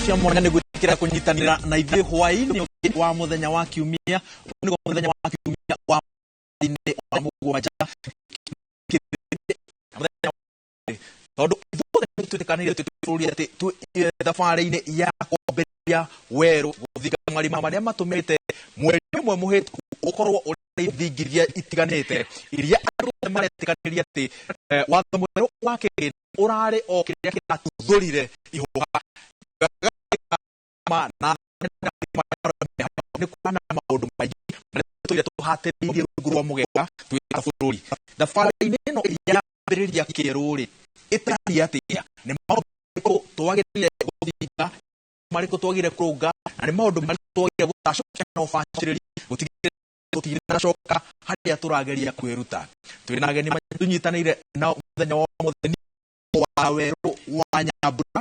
cia mwanya nĩ gwĩkĩra kũnyitanĩra na ithuĩ hwaĩ-inĩ wa mũthenya wa kiumia nĩ mũthenya wa kiumia wa mũgwanja tondũ ithuothe twĩtĩkanĩire bũrũri atĩ thabarĩ-inĩ ya kwambĩrĩria werũ gũthinga marima marĩa matũmĩte mweri ũmwe mũhĩtũku ũkorwo ũrĩ thingithia itiganĩte iria andũ othe maretĩkanĩria atĩ watho mwerũ wa kĩgĩna ũrarĩ o kĩrĩa kĩratuthũrire ihũha na nĩ kuona maũndũ maingĩ marĩa tũrĩa tũhatĩrĩirie rungu rwa mũgeka twĩ ta bũrũri. Thabarĩ-inĩ ĩno ĩrĩa yambĩrĩria kĩrũrĩ ĩtariĩ atĩa, nĩ maũndũ marĩkũ twagĩrĩire gũthinga, marĩkũ twagĩrĩire kũrũnga, na nĩ maũndũ marĩkũ twagĩrĩire gũtacũkia na ũbacĩrĩri gũtigĩrĩra harĩa tũrageria kwĩruta. Twĩna ageni tunyitanĩire na mũthenya wa mũthenya wa werũ wa Nyambura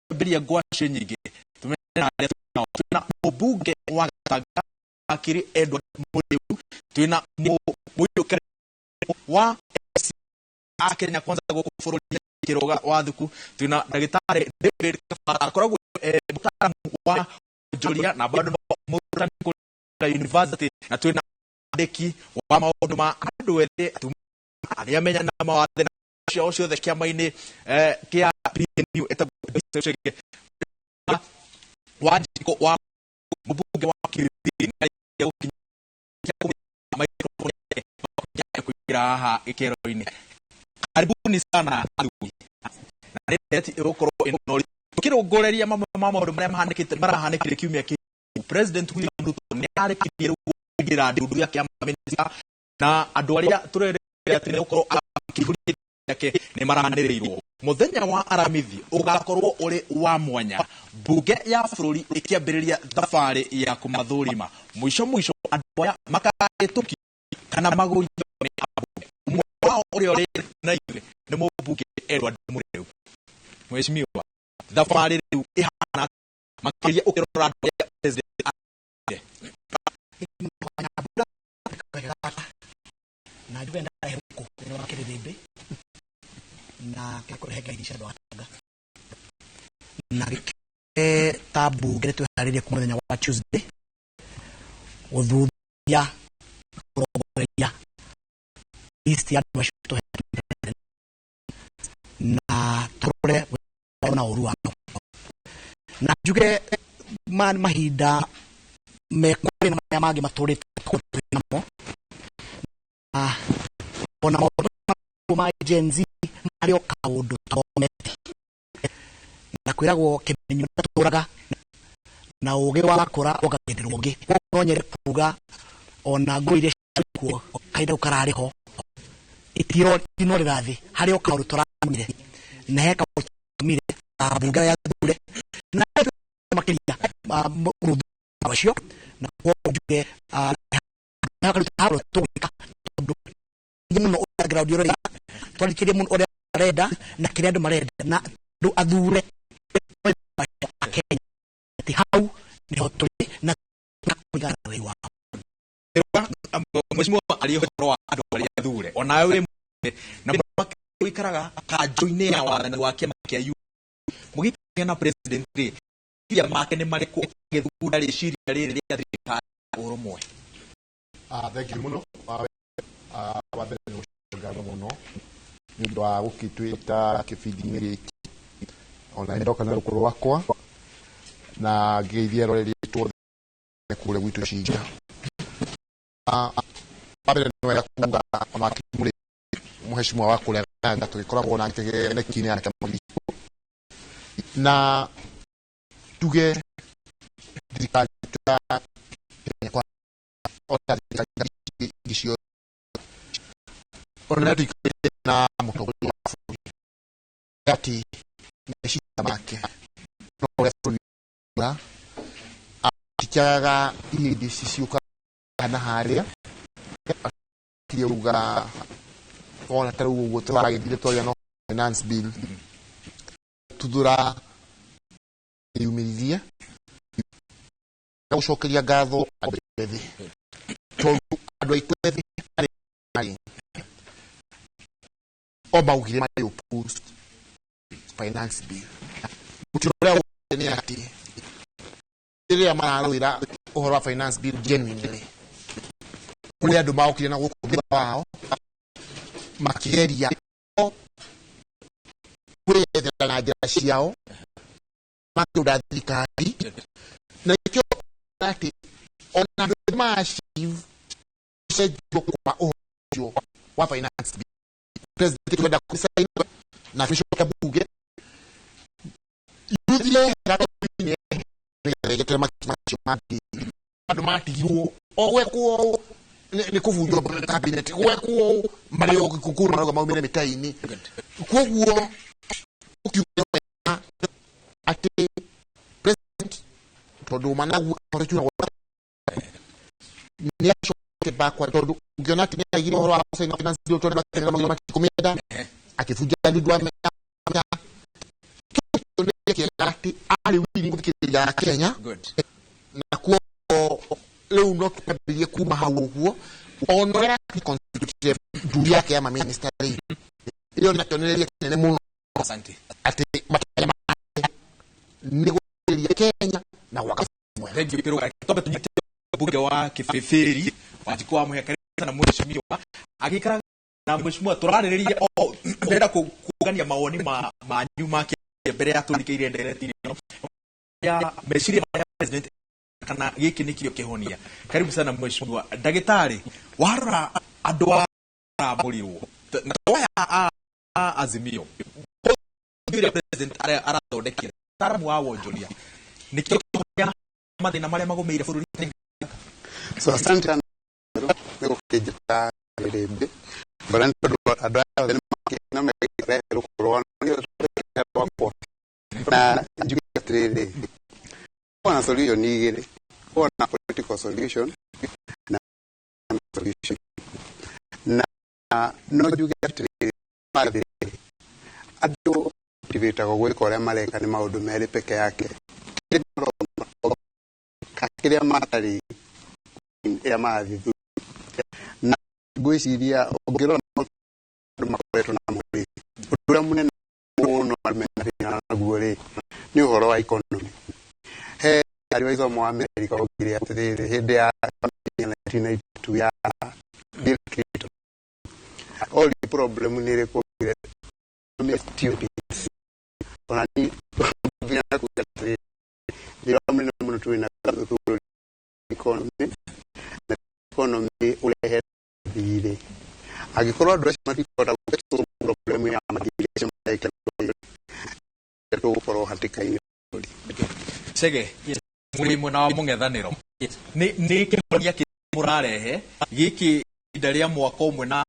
kwambĩrĩria ngwacĩ nyingĩ. Twĩna mũmbunge wa Gatanga Akiri Edward Mũrĩu, twĩna mũiyũkĩrĩri wa Kenya Kwanza gũkũ bũrũri Kĩroga wa Thuku, twĩna ndagĩtarĩ David Kabara akoragwo mũtaaramu wa onjoria na bado mũrutani kũrĩa university, na twĩna andĩki wa maũndũ ma andũ ethĩ arĩa menya na mawathe ciao ciothe kĩama-inĩ kĩa PNU wa njiko wa mũmbunge wa Kĩrĩthĩ kuingira haha ikero-inĩ. Karibuni sana adui. Na rĩrĩa ĩgũkorwo ĩno tukĩrũngũrĩria maũndũ marĩa marahanĩkire kiumia kĩu, President William Ruto nĩ arĩkirie kuingira ndundu ya kĩama mĩnĩsta na andũ arĩa tũrerĩgĩrĩire atĩ nĩ gũkorwo akĩihũria yake nĩ maranĩrĩirwo. Mũthenya wa aramithi ũgakorwo ũrĩ wa mwanya, mbunge ya bũrũri ĩkĩambĩrĩria thabarĩ ya kũmathũrima. Mũico andũ aya makahĩtũki kana magũithio nĩ ambunge. Ũmwe wao ũrĩa ũrĩ na ithuĩ nĩ mũmbunge Edward Mũrĩu. Mheshimiwa, thabarĩ rĩu ĩhana makĩria ũkĩrora andũ arĩa president na juvenda huko ndio Kĩrĩthĩ na kĩkũrehe irisha ndo atanga na tabu gere twĩharĩrie ku mũthenya wa Tuesday ũthuthuria ũrogoria list ya andũ acio na tũrore na ũruano na njuge mahinda mekwĩna marĩa mangĩ matũrĩte namo ona maũndũ ma Gen Z marĩo kaũndũ taomete na kwĩragwo kĩmenyo tũraga na ũgĩ wa kũra ũkagenderwo ũngĩ no nyere kuga ona ngũ iria ciarĩkuo kaida ũkararĩho itirorĩra thĩ harĩa kaũndũ tũramire na heka ũtumire mbunge ya thure na makĩria mũrũmbe wacio na kuonjuge tũgĩka tondũ mũno ground yore twandĩkĩrie mũno ũrĩa arenda na kĩrĩa andũ marenda na andũ athure Kenya ati hau nĩho tũrĩ na kũigana wĩ wao. Mheshimiwa aliyohoro andũ arĩa athure ona we na mũikaraga kanjũ-inĩ ya wathani wa kĩama kĩa mũgĩkĩgĩa na president rĩ make nĩ marĩkũ gĩthugunda rĩciria rĩrĩ rĩa thirikari ũrũmwe. Thank you mũno wa mbere nĩ gũcũngana mũno nĩ ũndũ wa gũkĩtwĩta kĩbindi-inĩ gĩkĩ ona ndoka na rũkũrũ wakwa na ngĩithia roreri tuothe kũrĩa gwitũ Cinja. Wa mbere nĩ wega kuga makimũrĩ Mheshimiwa wa kũregana tũgĩkoragwo na kĩgeneki-inĩ ya kĩama gitũ na tuge thirikari ya Kenya ona thirikari icio ona thirikari na mũtongoria wa bũrũri ati meciria make no ũrĩa bũrũri atikaga indo ciuka kana harĩa kiriuga ona tarĩu ũguo tũragĩthire twaria no finance bill tuthura yumithia na gũcokeria ngatho andũ ethĩ tondũ andũ aitũ ethĩ o maugire marĩ opposed finance bill. Mutiro ũrĩa nĩ ati ile amana ira ohoro finance bill genuinely kule ando maokire na gukubira wao makigeria kwethera na njĩra ciao matũra thirikari na ikio ati ona massive cenjio kwa ũhoro wa finance bill president kwenda kusaini na fishoka bunge yuthie rakini regete makimaki ando matigirwo ogwekwo ni kuvunjwa cabinet gwekwo mario kukuru maroga maumire mitaini kwoguo ukiuga ati president todo managu orechuna ni achoke bakwa todo ukiona ati ni horo wa kusaini finance bill todo bakera magoma kikomeda akifuja lidwa ati ali wili kufikiria Kenya na kwa leo ndo tukabirie kuma hawo onora constitutive duri yake ya minister hiyo nationelea Kenya muno asante ati matema ni kwa Kenya na wakati thank you tobe tunyite bunge wa kifeferi wajikuwa muhekarisa na mheshimiwa agikara na mheshimiwa turaririria ndenda kugania maoni ma nyuma mbere ya turikire ndereti ya meciria ya president kana giki nikio kihonia karibu sana mheshimiwa ndagitari wara andwa murirwo na waya azimio ndire president arathondekire taramu wa wonjoria nikio kihonia mathina maria magomeire bururi so asante niko kijita rebe baranta adwa na mekere rukorwa wako na jukatrele ona solution igere ona political solution na solution na no jukatrele mali ado tivita kwa kore maleka ni maudu mele peke yake kakile matari ya maadhi na gwisiria ogero makoreto na muri ura munene no almena guore ni uhoro wa economy ariwaizo mu America ogire atire hede ya 1992 ya Bill Clinton all the problem ni rekogire stupid onani vina kugatre ni amne munu tuina economy ule hede agikoro address matikora problem ya madirisha maika to for hatika ini sege muri muna mungethaniro ni kihonia kimurarehe giki idaria mwaka umwe na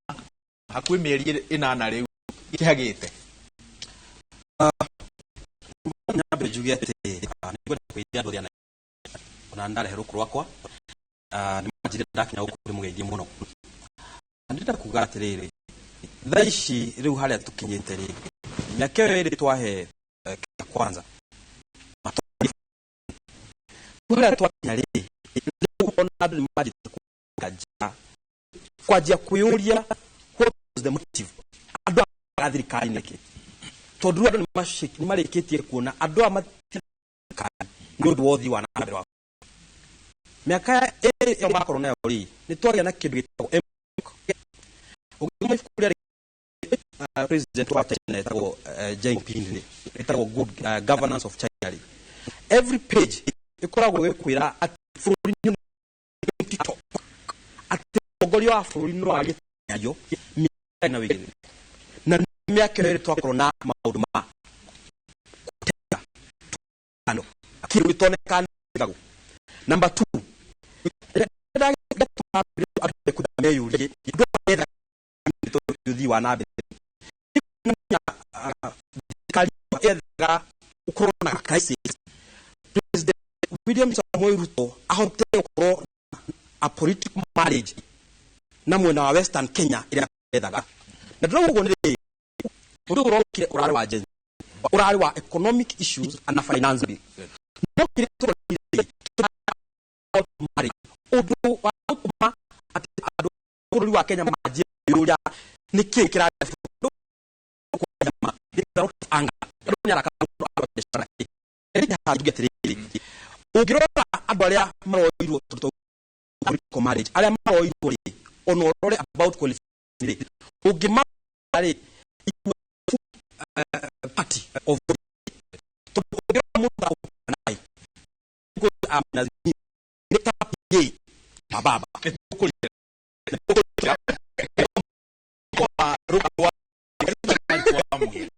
hakwi mieri inana riu kihagite nyabe jugete nigwe kwithia ndoria na ona ndare rukuru wakwa ni majire ndakinya ukuri mugeithie muno ndita kugatirire thaici riu haria tukinyite ri nyake ri twahe kwanza kwa twakinya ri ona andu majite kugaja kwajia kuyuria what was the motive andu athirikari niki tondu andu ni marikitie kuona andu amathirikari ni undu wothi wa nambere wa miaka ya makoro na yori ni twagia na kindu gitagwo ukimwifuria president wa China itago Jinping itago good governance of China every page ikoragwo gekwira ati fururi ni TikTok ati ogorio wa fururi no agitayo na wigire na miaka ere twakoro na maundu ma ano kiru toneka ngago number 2 kudameyurie yuthi wa nabe kali edga ukorona crisis president William Samoei Ruto ahote ukoro a political marriage na mwena wa Western Kenya ila edga na ndiro ugonire urugoro kire urari wa agenda urari wa economic issues and finance bill no kire to marriage odo wa kuma ati ado ururi wa Kenya maji yuria niki kira kwa anga nyara ka abeshara eri hajugetere ugirora andu aria maroirwo to marriage aria maroirwo ri onorore about qualification ungimari party of to muta nai ko amna ni tapie baba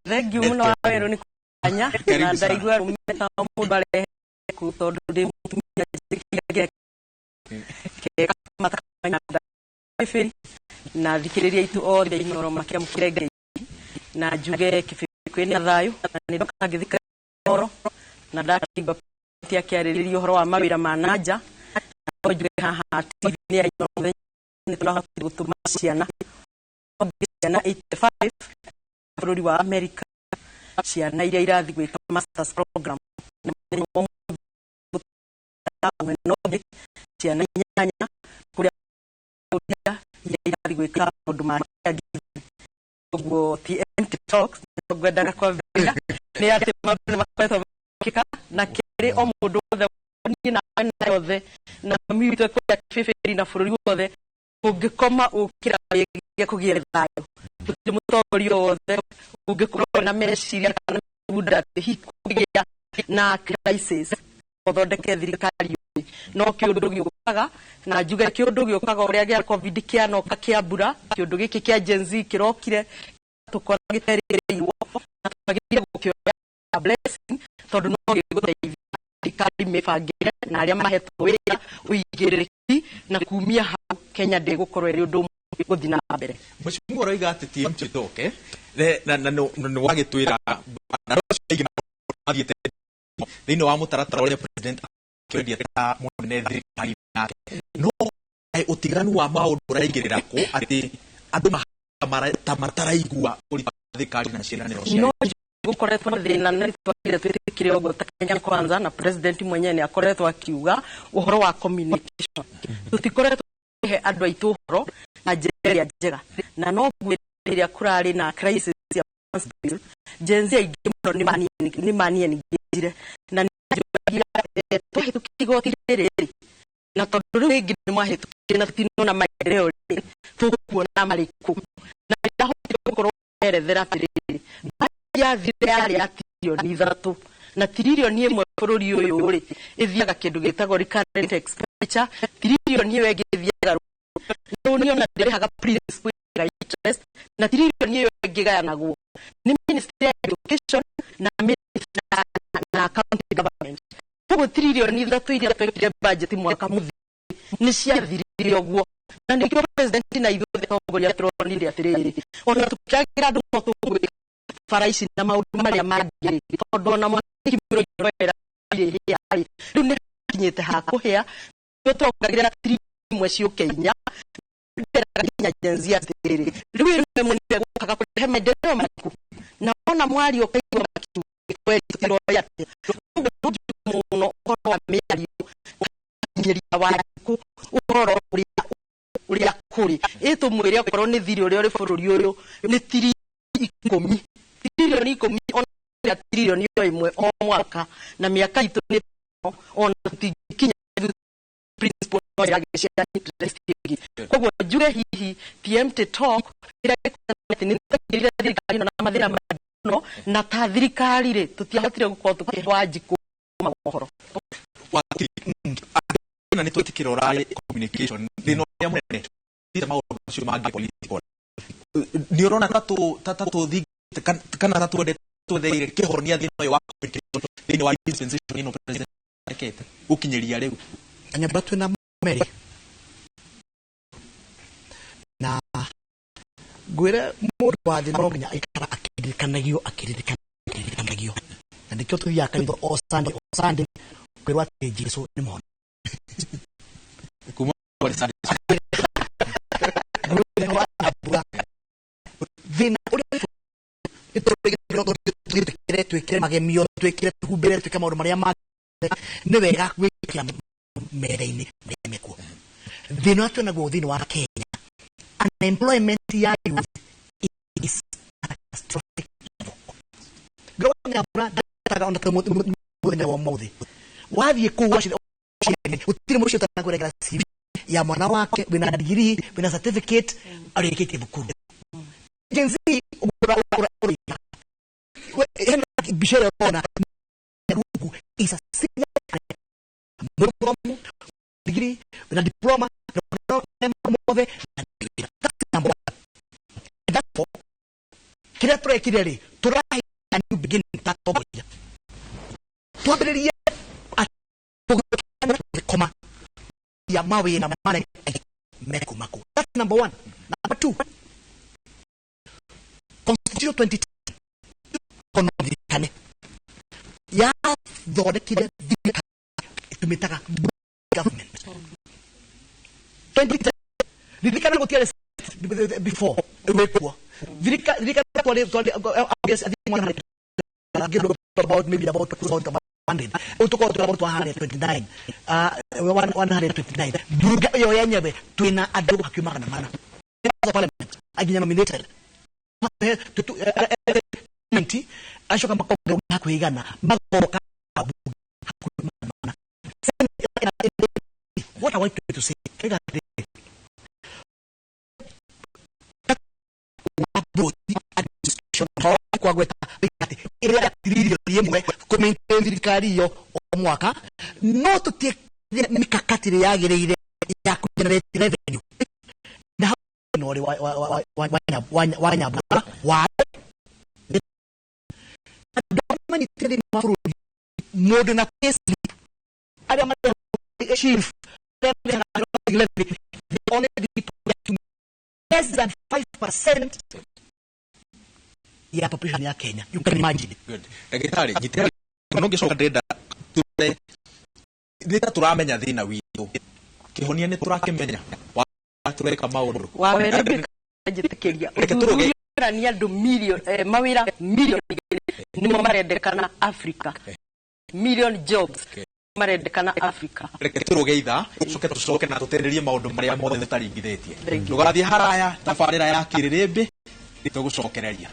Thank you muno wero ni kanya na ndaigua rumeta mundu arehe ku tondu ndi mutumia ke matakanya kifiri na thikiriria itu othe inoro makia mukirenge na njuge kifiri kwini thayu na ndoka ngithika oro na ndakiba tia kiariririo horo wa mawira manaja na njuge haha TV ni ya inoro ni tunahota gutuma ciana 85 bururi wa America ciana iria irathi gwika masters program ciana nyanya kuria irathi gwika maundu ma guo TMT Talks ngwendaga kwa vile ni ati maundu makwetwo kika na kiri o mundu wothe ni na yothe na mitwe kwa kifiri na bururi wothe ungikoma ukira ya kugira thayo mutorio wothe ungikorwo na meciria kana muda hikugia na crisis othondeke thirikari no kiundu giukaga na njuge kiundu giukaga uria gia covid kia no kakiambura kiundu giki kia Gen Z kirokire tukora gitereirwo na tukagira gukioya blessing tondu no giguteithia thirikari mifangire na aria mahetwo wira uigiriki na kumia hau Kenya ndigukorwo iri undu guthina mbere mushungu roiga ati TMT Talk na wagitwira na rocio mathiete thini wa mutaratara uria president akwendia ta munene thirikari yake no utiganu wa maundu raingirira ku ati andu mataraigua uri thirikari na ciraniro cia gukoretwo thina na twagire twitikire ogo Kenya kwanza na president mwenyewe akoretwo akiuga uhoro wa communication tutikoretwo he andu aitu uhoro na njira njega na no gwiriria kurari na crisis ya bill Gen Z aingi muno ni manie ngire na tuhitukigo tiriri na tondu ringi ni mahitukire na tino na maendeleo tukuona mariku na ndahotire gukorwo erethera tiriri ya thirikari ya trilioni 3 na trilioni 1 bururi uyu ri ithiaga kindu gitagwo recurrent expenditure trilioni iyo igithiaga no ni ona ndirihaga principal interest na trilioni iyo igigayanagwo ni ministry of education na ministry na county government koguo trilioni 3 iria twekire budget mwaka muthi ni ciathirio ogwo na nikio president na ithuothe tongoria turonire atiriri ona tukiagira andu no tugwe faraici na maundu maria mangiri tondu na mwaniki miro yorera iria ari riu ni kinyete hakuhia tutongagira imwe ciukenya nderaga Gen Z atiriri riu ni munire gukaga kurehe maendeleo mariku na ona mwari ukaigwa makitu kweli tiroya muno kwa miario nyiria waku uhoro uria kuri itu mwire okorwo ni thiri uria uri bururi uyu ni tiri 10 trilioni 10 ona trilioni 1 o mwaka na miaka itu ni ona tikinya principal ya geshia interest koguo njuge hihi TMT Talk ira ni thirikari na mathira no na ta thirikari ri tutiahotire gukorwo tukihwa njiku mahoro na ni twitikira ora communication thino ya munene thira maundu macio mangi political ni urona tatu thigite kana tatu de twetheire kihoronia thino yo wa communication thino wa dispensation ino president akete ukinyeria riu anyamba twina meri na gwira mundu wa thino no nginya ikara akirikanagio na ndikio tuthia kanitho o Sunday kwirwa ati Jesu ni mwana kuma kwa Sunday vina uri twikire magemio twikire tuhumbire twika maundu maria ma ni wega gwikira mere-ini mekuo thina atu naguo thina wa Kenya unemployment ya youth is catastrophic growing up na ona muthenya wa mothe wathie ku utire mucio tanakuregera CV ya mwana wake wina degree wina certificate arikite bukuru Gen Z bishara ona is a degree wina diploma kira tore kireri turai and you begin that oboya tuabiriye koma ya mawe na mane mekumako. That's number 1. Number 2, Constitution 2010 konovikane ya dhode kide tumetaka government 2010 nilikana gotia before wekwa vilika about maybe about 100 about 129 159 duga yo yenyewe tuina adogo hakima kana mana parliament aginya nominated to ashoka makoga hakuigana makoka what I want to say kwa gweta ile tiriri yemwe kumentendirikari yo omwaka no tutie mikakatire yagireire ya kugenerate revenue na no ri wanya wa domani tiri mafuru modern case ada ma chief only less than 5% ya population ya Kenya. You can imagine. Good. Daktari, gitari nonge soka ndenda tule ndita turamenya thina witu. Kihonia ni turakimenya. Wa tureka maundu. Wa were bikajitekeria. Ukirania ni andu million mawira million ni mo marendekana Africa. Million jobs. Marendekana Africa. Reke turugeitha tucoke na tutererie maundu maria mothe nitaringithitie. Ndugathie haraya tabarira ya kirirembe nitugucokereria.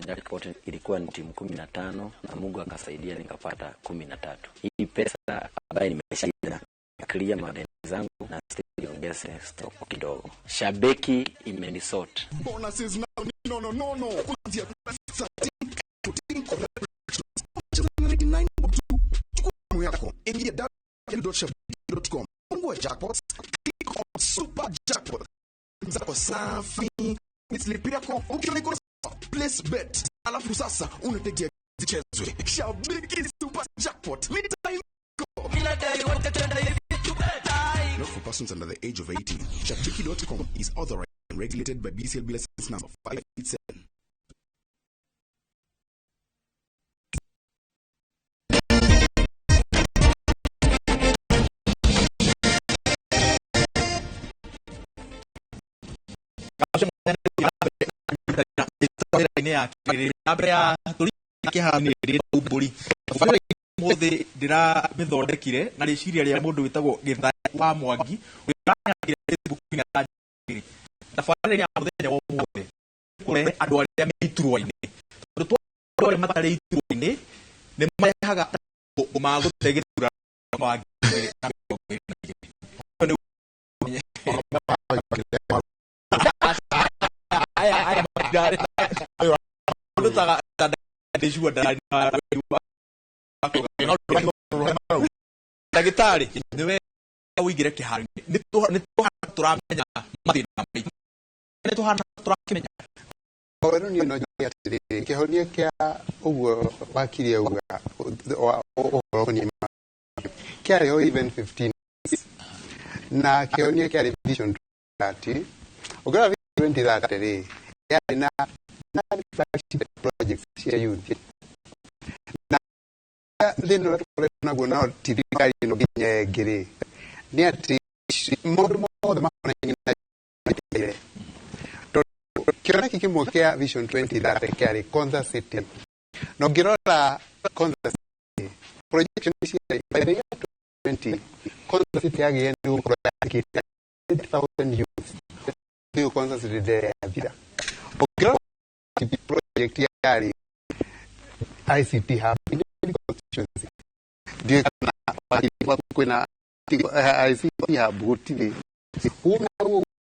Jackpot ilikuwa ni timu 15 na Mungu akasaidia nikapata 13. Hii pesa ambayo nimeshinda clear madeni zangu na still ongeze stock kidogo. Shabeki imenisort. Bonuses now no. Kuanzia pesa to think of ingia www.shabeki.com. Mungu jackpots, click on super jackpot. Zako safi. Nislipia kwa ukiona place bet alafu sasa unategea zichezwe Shabiki super jackpot midtime go not for persons under the age of 18. Shabiki.com is authorized and regulated by BCLB license number 587. ni ya kihaniri uburi mothe ndira mithondekire na riciria ria mundu witagwo Githai wa Mwangi wiranyakire Facebook na tajiri tafariri ya muthenya wa mothe kure andu aria meiturwa-ini tondu andu aria matari iturwa-ini ni marehaga magutegetura Mwangi Daktari niwe wigire kihari ni turamenya mathina mai ni tuhana turakimenya oro ni no yatire kihonia kia ugo wakiria uga oro ni kia yo even 15 na kihonia kia vision 30 uga 2030 ya na projects here youth na lino na gona tirikari no binye gere ni ati modo the mafanya to kira kikimo kia vision 2030 kari konza city no girola konza city projection is by the year 20 kwanza city yake ndio projekti 80,000 youth ndio kwanza city ya vida okero project yari ICT hub in constituency ndio na kwa kuna ICT hub utile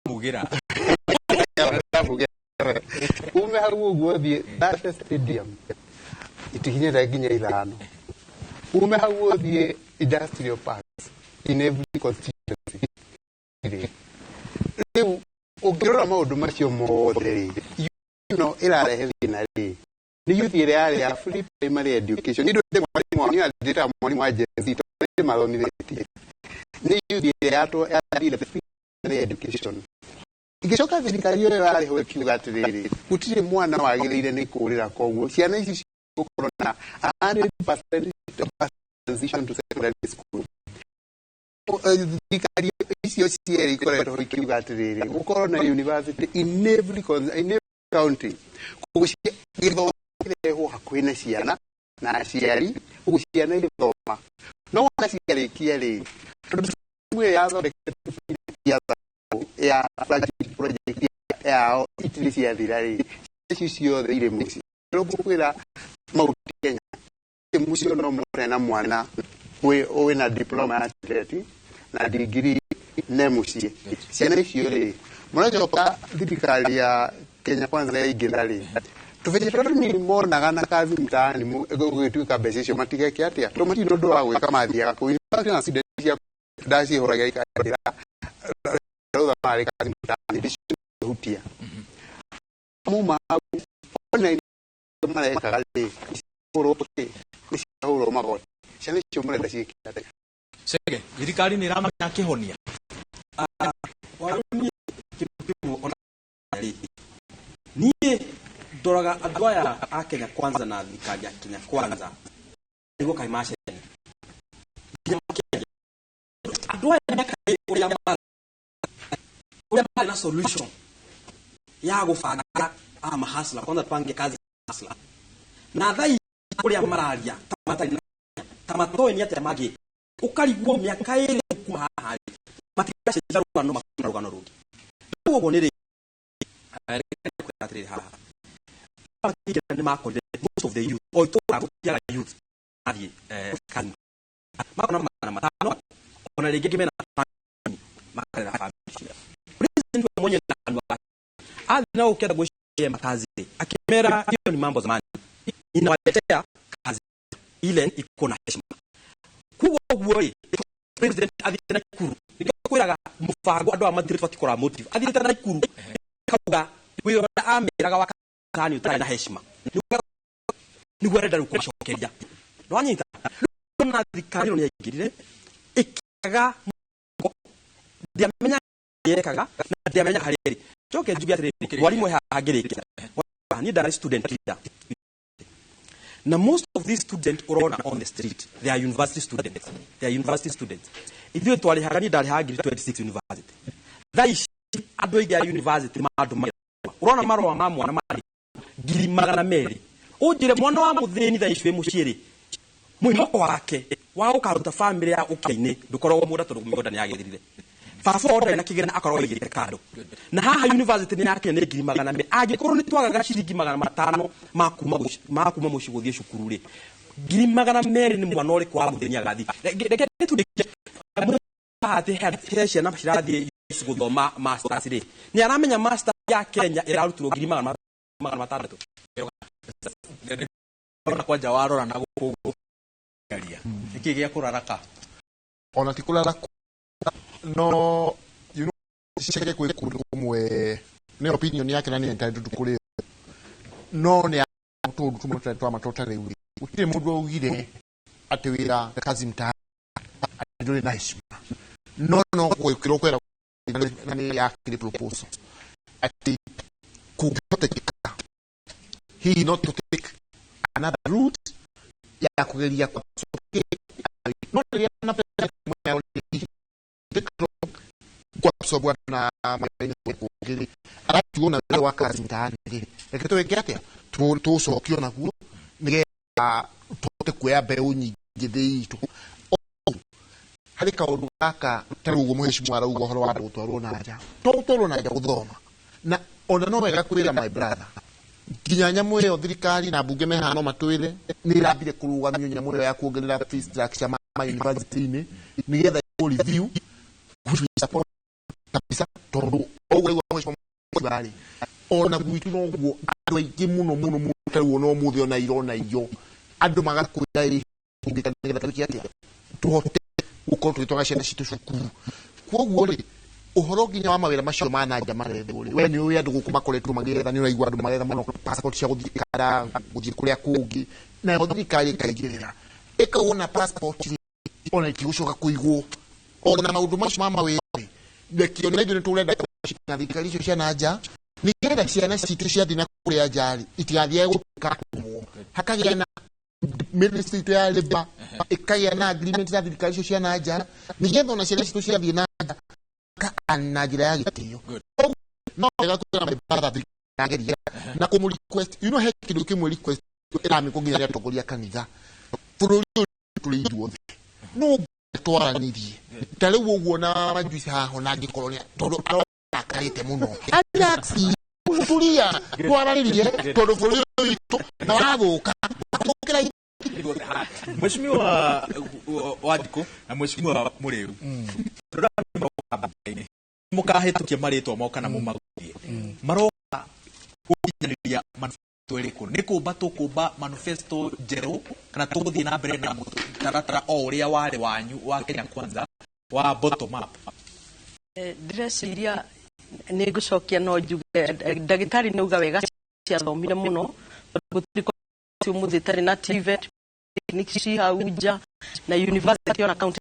mugira ume haruo gwathie that stadium itikinye daginya ilano ume haruo thie industrial parks in every constituency leo ogirora maundu macio mothe you know irarehe thina ri ni youth ile yale ya free primary education ni ndio mwalimu ni alita mwalimu wa jenzi to mathomithĩtie ni youth ile yato ya free primary education igicoka thirikari yo yari ho kiuga atiriri gutire mwana wagirire ni kurira koguo ciana ici gukorwo na 100% transition to secondary school thirikari icio cieri ikoretwo ikiuga atiriri gukorwo na university in every county kugucia githomo kireho hakuhi na ciana na aciari uguciana igithoma no wana ciari kiari tondu mwe yathondekete ya project ya itilisi ya thirari ici ciothe ire muci robukwira mauti Kenya mucio no mure na mwana we na diploma ya TVET na degree ne muci ciana icio ri murajoka thirikari ya Kenya kwanza igithari tuvejetoto ni monaga na kazi mtaani gugituika mbeca icio matigeke atia to matino ndo wa gwika mathiaga ku na student cia daci horaga ikadira roda mari kazi mtaani hutia muma ona mara kagale oroke nishauro magot shani chumre daci kidate sege thirikari ni ramanya kihonia waruni kitu ona nie doraga adwaya a Kenya kwanza na thirikari ya Kenya kwanza ndio kaimasha adwaya nyaka uria na solution ya gufanga ama hasla kwanza tupange kazi hasla na thai uria mararia tamatoi ni ate magi ukarigwo miaka ile kuma hali matikashe rugano rugano rugi ugo ni kutatiri ha pakija ni makonde most of the youth oito ya youth ali kan makona matano ona lege mena makala familia president mwenye na ukienda kushia makazi akimera hiyo ni mambo zamani inawaletea kazi ile iko na heshima kuwa uwe president aditana kuru nikakwiraga mufango ando amadire fatikora motive aditana kuru kabuga wiyo ameraga wakani utana heshima ni gwera daru kushokeria nwanyita na thikari ni yigirire ikaga ndiamenya yekaga na ndiamenya hariri choke njubia tere walimu hagirikira ni da student leader na most of these students are on the street they are university students if you to alihagani da hagiri 26 university that adoiga ya university maduma urona marwa mamwa na mari giri magana meri ujire mwana wa muthini tha icwe muciri mwimoko wake wa ukaruta family ya ukaine dukorwo muda to mugoda ni agirire fafo order na kigena akorwo igire kado na haha university ni yake ne giri magana meri agikorwo ni twagaga ciringi magana matano makuma muci guthie cukuru ri giri magana meri ni mwana uri kwa muthini agathi reke tudike ate hesha na shirathi guthoma masters ri ni aramenya master ya Kenya irarutirwo giri magana matandatu ona kwa jawaro na gukugu garia iki gia kuraraka ona tikulala no you know shike kwe kumwe ne opinion yake nani entitled kule no ne mtu tumota twa matota reuli utire mundu ugire atewira kazi mta adore nice no kwe kwera nani yake proposal ati kutotekika he not to take another route ya kugeria kwa no na pesa kwa sababu na maeneo kugiri tuona wale wakazi mtaani lakini tuwekea tu sokio na huo nige pote kwa beu nyingi tu hari kaundu gaka tarugo mheshimiwa arauga horo wa gutwarwo na nja to na nja guthoma na ona no wega kwira my brother nginya nyamu iyo thirikari na bunge mehano matwire ni irambire kurugamio nyamu iyo ya kuongerera fees structure ma university-ini nigetha review which we support kabisa tondu ogwe mheshimiwa bari ona gwitu no guo andu aingi muno taruo no muthio na irona iyo andu magakwira iri ngikanira takiatia tuhote uko twitwaga ciana citu cukuru kwoguo ri uhoro nginya wa mawira macio mananja marethe ri we ni uya andu guku makoretwo magetha ni uraigua andu magetha muno passport cia guthikara guthii kuria kungi na thirikari ikaingirira ikawona passport ona ikigucoka kuigwo ona maundu macio ma mawira ndekio na ndio turenda na thirikari icio cia nanja nigetha ciana citu cia thina kuria njari itigathie guka hakagia na ministry ya labor ikaya na agreement ya thirikari icio cia nanja nigetha ona ciana citu cia thina ka na njira ya gitio no wega kwira mabara thirikari na kumu request you know hekidu kimwe request ira mikugira tongoria kanitha bururi tuliitwo no twaranirie tare woguo na majuisi haho na ngikoronia tondu akarite muno alaxi tulia twaranirie tondu bururi witu na wathuka ukira Mheshimiwa Wadiko na Mheshimiwa Muriu mukahitukia maritwa moka na mumagurie maroka kunyaniria manifesto iriku nikumba tukumba manifesto jero kana tuguthii na mbere na taratara o uria wari wanyu wa Kenya Kwanza wa bottom up dressiria ni gucokia no njuge ndagitari ni uga wega cia thomire muno gutiriko umuthi tari na TVET technique hauja na university on account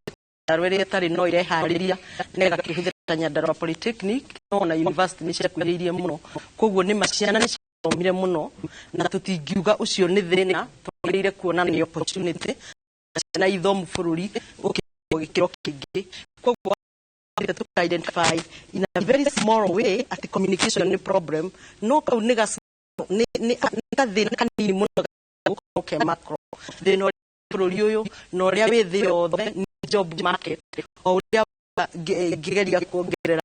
arwere tari no irehariria nega kihuthira Nyandarua Polytechnic no na university ni cia kwiririe muno koguo ni maciana ni thomire muno na tutingiuga ucio ni thina twirire kuona ni opportunity na ithomu bururi ukikiro kingi koguo to identify in a very small way at the communication ni problem no kau ni ka thina kanini muno okay macro thina bururi uyu no ria wi thi yothe ni job market o uria gigeria kuongerera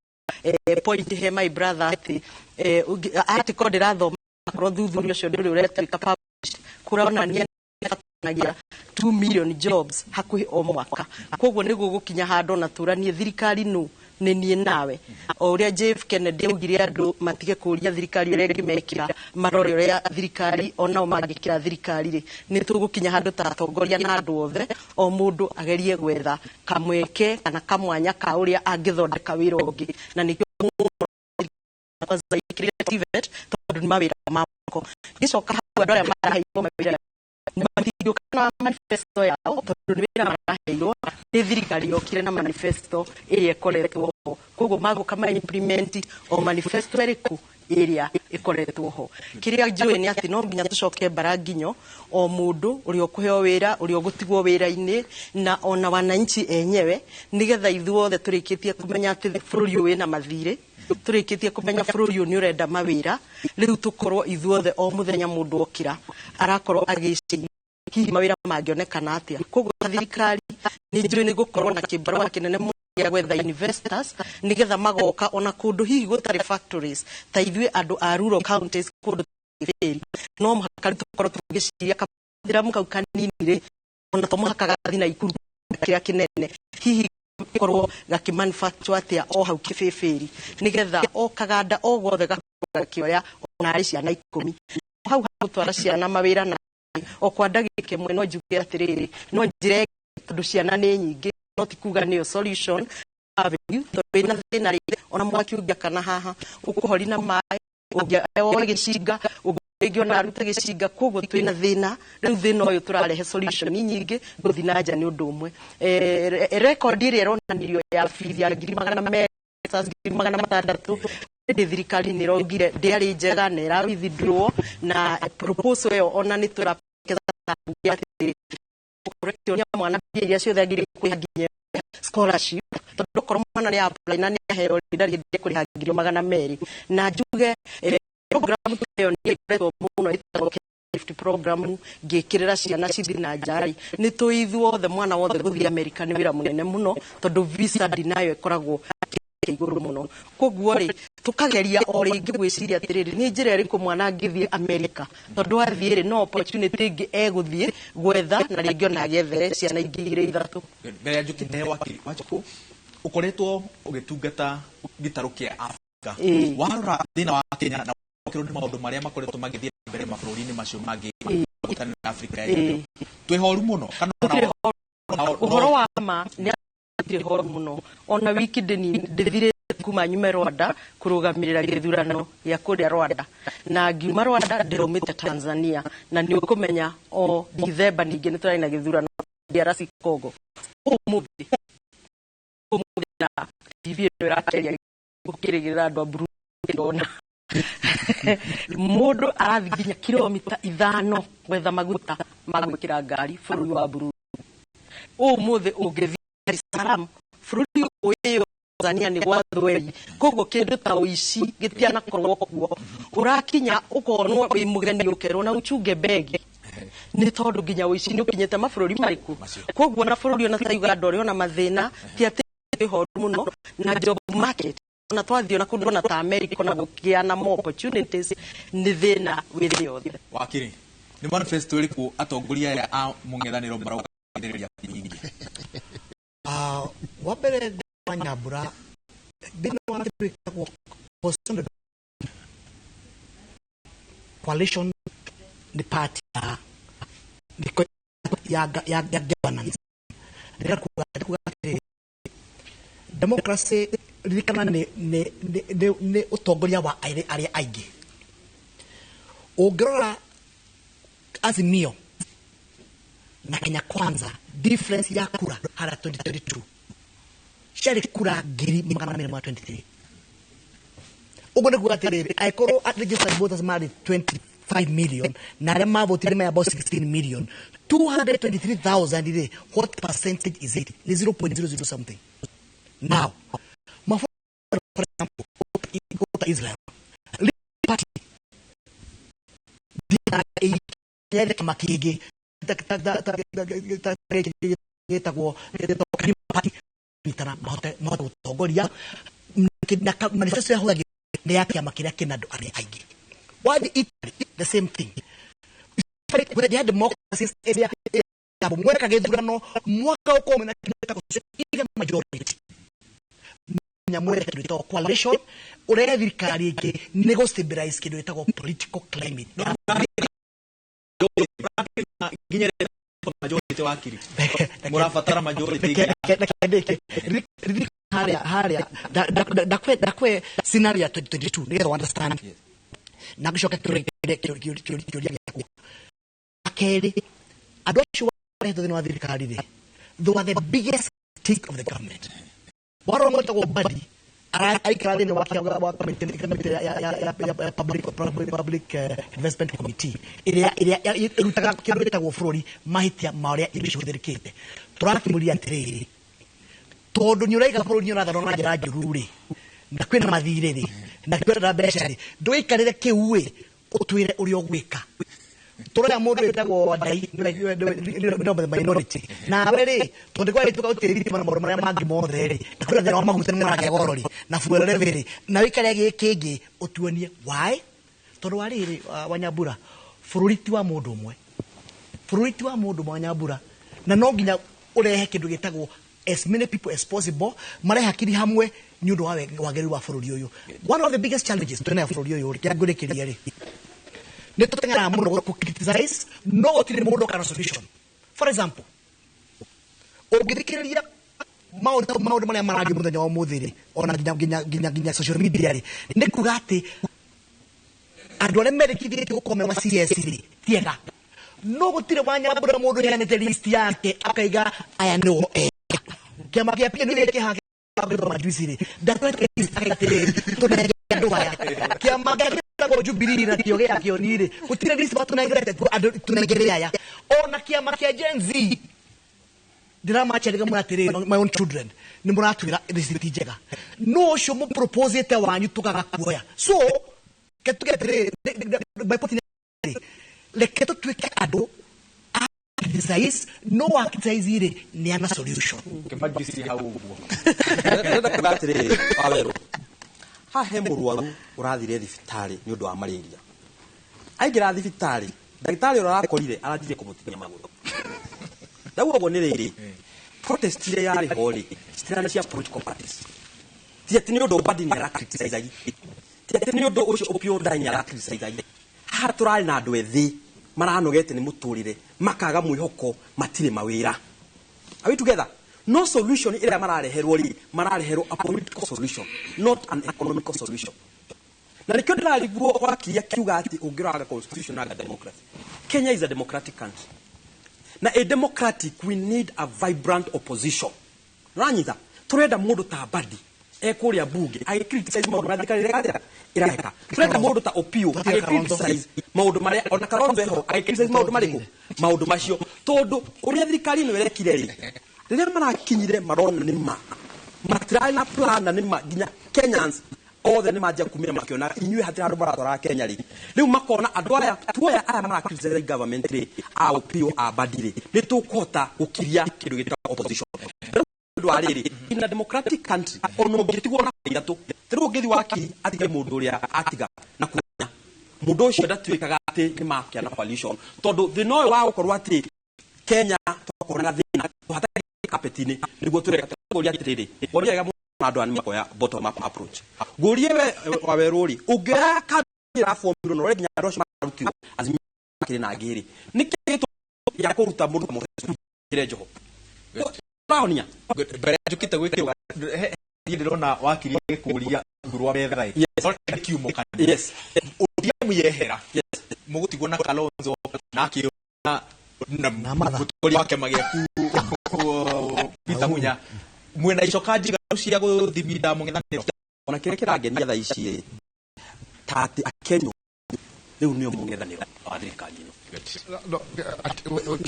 point he my brother ati ko ndirathoma akro thuthurio ucio nduri uretwika published kurona ni nagia 2 million jobs hakuhi o mwaka koguo niguo gukinya hando na turanie thirikari no nenie nawe o uria Jeff Kennedy ugire andu matige kuria thirikari uria ngimekira marore uria thirikari ona magikira thirikari ri ni tugukinya hando ta tongoria na andu othe o mundu agerie gwetha kamweke kana kamwanya ka uria angithondeka wira ungi na nikio kwanza creative tondu mawira mako gicoka hau andu aria maraheirwo mawira matirio kana manifesto yao tondu wira maraheirwo ni thirikari yokire na manifesto iria ikoretwo ho koguo mago kama implement o manifesto eriku iria ikoretwo ho kiria njui ni ati no nginya tucoke baranginyo o mundu uri okuheo wira uri ogutigwo wira-ini na ona wananchi enyewe nigetha ithuothe turikitie kumenya ati bururi uyu na mathire turikitie kumenya bururi uyu ni urenda mawira riu tukorwo ithuothe o muthenya mundu okira arakorwo agici hihi mawira mangionekana atia koguo thirikari ni njui ni gukorwo na kibarua kinene ya gwetha investors nigetha magoka ona kundu hihi gutari factories ta ithwe andu a rural counties kundu thiri no mahakari tukorwo tugiciria kathira mukau kanini ri ona to mahakaga thina ikuru kiria kinene hihi korwo gaki manufacture atia o hau kibibiri nigetha o kaganda o gothe gakioya ona ari ciana 10 hau gutwara ciana mawira na o kwa ndagike mwe no njuge atiriri no njire tondu ciana ni nyingi no tikuga niyo solution avenue to na thina ri ona mwaki ungia kana haha ukuhori na mai ungia o gicinga ugio na ruta gicinga koguo twina thina riu thina uyu turarehe solution nyingi guthi na nja ni undu umwe record iri ironanirio ya fees ya 600 ndi thirikari ni rogire ndiari njega na ira withdraw na proposal yo ona ni turapekeza ya correction ya mwana iria ciothe agire kwihanginya scholarship tondu korwo mwana ni apply na ni ahero ndari kuri hangiro 200 na njuge program tuyo ni iretwo muno itagwo lift program ngikirira ciana cithi na njari ni tuithuothe mwana wothe guthii America ni wira munene muno tondu visa denial ikoragwo iguru muno koguo ri tukageria o ringi gwiciria atiriri ni njira iriku mwana ngithii America tondu athii ri no opportunity ngi eguthii gwetha na ringi ona gethere ciana ingire ithatu mbere ya njuki ne wachiku ukoretwo ugitungata gitaro kia Afrika warora thina wa Kenya na ukirwo ni maundu maria makoretwo magithii mbere mabũrũri-inĩ macio mangĩ gũtana Afrika ya twihoru muno kana uhoro wa ma ni twihoru muno ona wiki ndithire kuma nyume Rwanda kurugamirira githurano ya kuria Rwanda na ngiuma Rwanda ndirumite Tanzania na ni ukumenya o December ningi ni turaina githurano DRC Congo umuthi na TV irateria gukirigira andu a Burundi ndona mundu arathinya kilomita 5 gwetha maguta magwikira ngari bũrũri wa Burundi umuthi ungithi Dar es Salaam bũrũri uyu Tanzania ni gwathweri koguo kindu ta uici gitiana korwo kuo urakinya ukonwo wi mugeni ukerwo na uchunge begi ni tondu nginya uici ni ukinyete mabũrũri mariku koguo na bũrũri ona ta Uganda uri ona mathina ti ati horu muno na job market na twathio na kundu na ta America na gukia na more opportunities ni thina withi yothe wakiri ni manifesto iriku atongoria ya a mung'ethaniro marauga ndirĩria nyingi wabere Wanyabura dino wanataka position coalition ni party ya governance ndikuga democracy ririkana ni utongoria wa aria aingi ungirora Azimio na Kenya Kwanza difference ya kura hara 2022 shari kura ngiri magana 23 ugone kugatiriri aikoro at registered voters mari 25 million na rema votire me about 16 million 223,000 ire what percentage is it ni 0.00 something now for example Israel party dia kama kige getagwo party bitana mahote utongoria manifesto ya huagi ni yake makiria kinado ari aingi why Italy the same thing when they had democracy area mwaka gethurano mwaka ukome na kinataka majority nyamwere kitu coalition urega thirikari ingi nego stabilize kitu itagwo political climate ginyere majority wakiri murafatara majority haria dakwe scenario 2022 nigero understand nagishoka kyoria akeri adosho wa thirikari ri they are the biggest stake of the government waro mota go body I crowd wa public investment committee ile irutaga kindu gitagwo bururi mahitia maria ibicithirikite turakimuria ntiriri tondu nyuraiga bururi nyurathano na njira njuru ri na kwina mathire ri na kwina mbeca ri ndwikarire kiuwe utwire uri ogwika turaya mundu witagwo ndai no minority na weri tondu kwa rituka utiriri mana maru maria mangi mothe ri na kwina thira wa magutani na gegorori na fuel level na wikare gikingi utuonie why tondu wariri Wanyabura bururi ti wa mundu umwe bururi ti wa mundu Wanyabura na no nginya urehe kindu gitagwo as many people as possible marehe hakiri hamwe ni undu wa wageri wa bururi uyu one of the biggest challenges tuna bururi uyu kia ngurikiria ri ni tutengana muno ku criticize no tire mundo kana solution for example ogirikiria maundu maria maragi muthenya wa muthiri ona ginya social media ri ni kugati andu aria merikithirite gukome wa CS ri tiega no gutire Wanyabura mundu yanete list yake akaiga aya no kiama kia pia ni kihake kwa majuzi datwe akaiga tunenge ndoya kiama kwa Jubilee na tiogea kionire kutire list watu naigirete tunagerea ya ona kiama kia Gen Z drama chaliga muratire my own children ni muratwira list jega no sho mu propose te wanyu tukaga kuoya so ketugetire by putting reke tutuike andu criticize no criticize ri ni ana solution Kĩmanjĩci hau ũguo. Ndĩrenda kuuga atĩrĩrĩ, Waweru, haha he mũrwaru ũrathire thibitarĩ nĩ ũndũ wa malaria. Aingĩra thibitarĩ, ndagĩtarĩ ũrĩa arakorire arathiĩ kũmũtinia magũrũ. Ndaguo ũguo nĩ rĩrĩ, protest iria yarĩ ho rĩ, citirana cia political parties. Ti atĩ nĩ ũndũ Mbadi nĩ arakriticize. Ti atĩ nĩ ũndũ ũcio Opiyo Ndai nĩ arakriticize. Haha tũrarĩ na andũ ethĩ maranogete nĩ mũtũrĩre, makaga mwĩhoko, matirĩ mawĩra. Are we together? No solution ĩrĩa marareherwo a political solution, not an economical solution. Na nĩkĩo ndĩrariguo wakiria kiuga atĩ ũngĩraga constitution na democracy. Kenya is a democratic country. Na a democratic, we need a vibrant opposition. Ranyita, turenda mũndũ ta Mbadi ekũrĩa bunge agĩcriticize maũndũ marĩa thirikari ĩreka. Turenda mũndũ ta Opiyo agĩcriticize maũndũ marĩa ona Kalonzo eho agĩcriticize maũndũ marĩkũ, maũndũ macio, tondũ ũrĩa thirikari ĩno ĩrekire rĩ, rĩrĩa marakinyire marona nĩ ma matirarĩ na plan na nĩ ma nginya Kenyans othe nĩ manjia kumĩra makĩona inyuĩ hatirĩ andũ maratwara Kenya rĩ, rĩu makona andũ aya tuoya aya marakriticize government rĩ, a Opiyo a Mbadi rĩ, nĩ tũkũhota gũkiria kĩndũ gĩtagwo opposition. In a democratic country, ono ngĩtigwo na ithatũ, rĩu ngĩthi wakiri atige mũndũ ũrĩa atiga na kuona mũndũ ũcio ndatuĩkaga atĩ nĩ makia na coalition, tondũ thĩna ũyũ wa gũkorwo atĩ Kenya twakorwo na thĩna tũhatarĩ kapeti-inĩ nĩguo tũreka tũgũria atĩrĩrĩ, ũrĩa wega mũno andũ anĩ makoya bottom up approach. Ngũrie we Waweru rĩ, ũngĩoya kambĩra bombiro na ũrĩa nginya andũ acio marutirwo Azimio makĩrĩ na ngĩrĩ, nĩkĩ gĩtũmi gĩa kũruta mũndũ ta Moses Kĩre Njoho? Raonia Mbere njũkĩte gwĩkĩrwo ndĩrona wakiri kũria ngurwa metha ĩ. Yes. Kiumo kana. Yes. ODM yehera. Yes. Mũgũtigwo na Kalonzo na Kĩũna na mũtũri wake magĩaku Peter Munya. Mwena icoka njiga cia gũthimida mũng'ethanĩro. Ona kĩrĩa kĩrangenia thaa ici ta atĩ Akenya rĩu nĩo mũng'ethanĩro wa thirikari ĩno.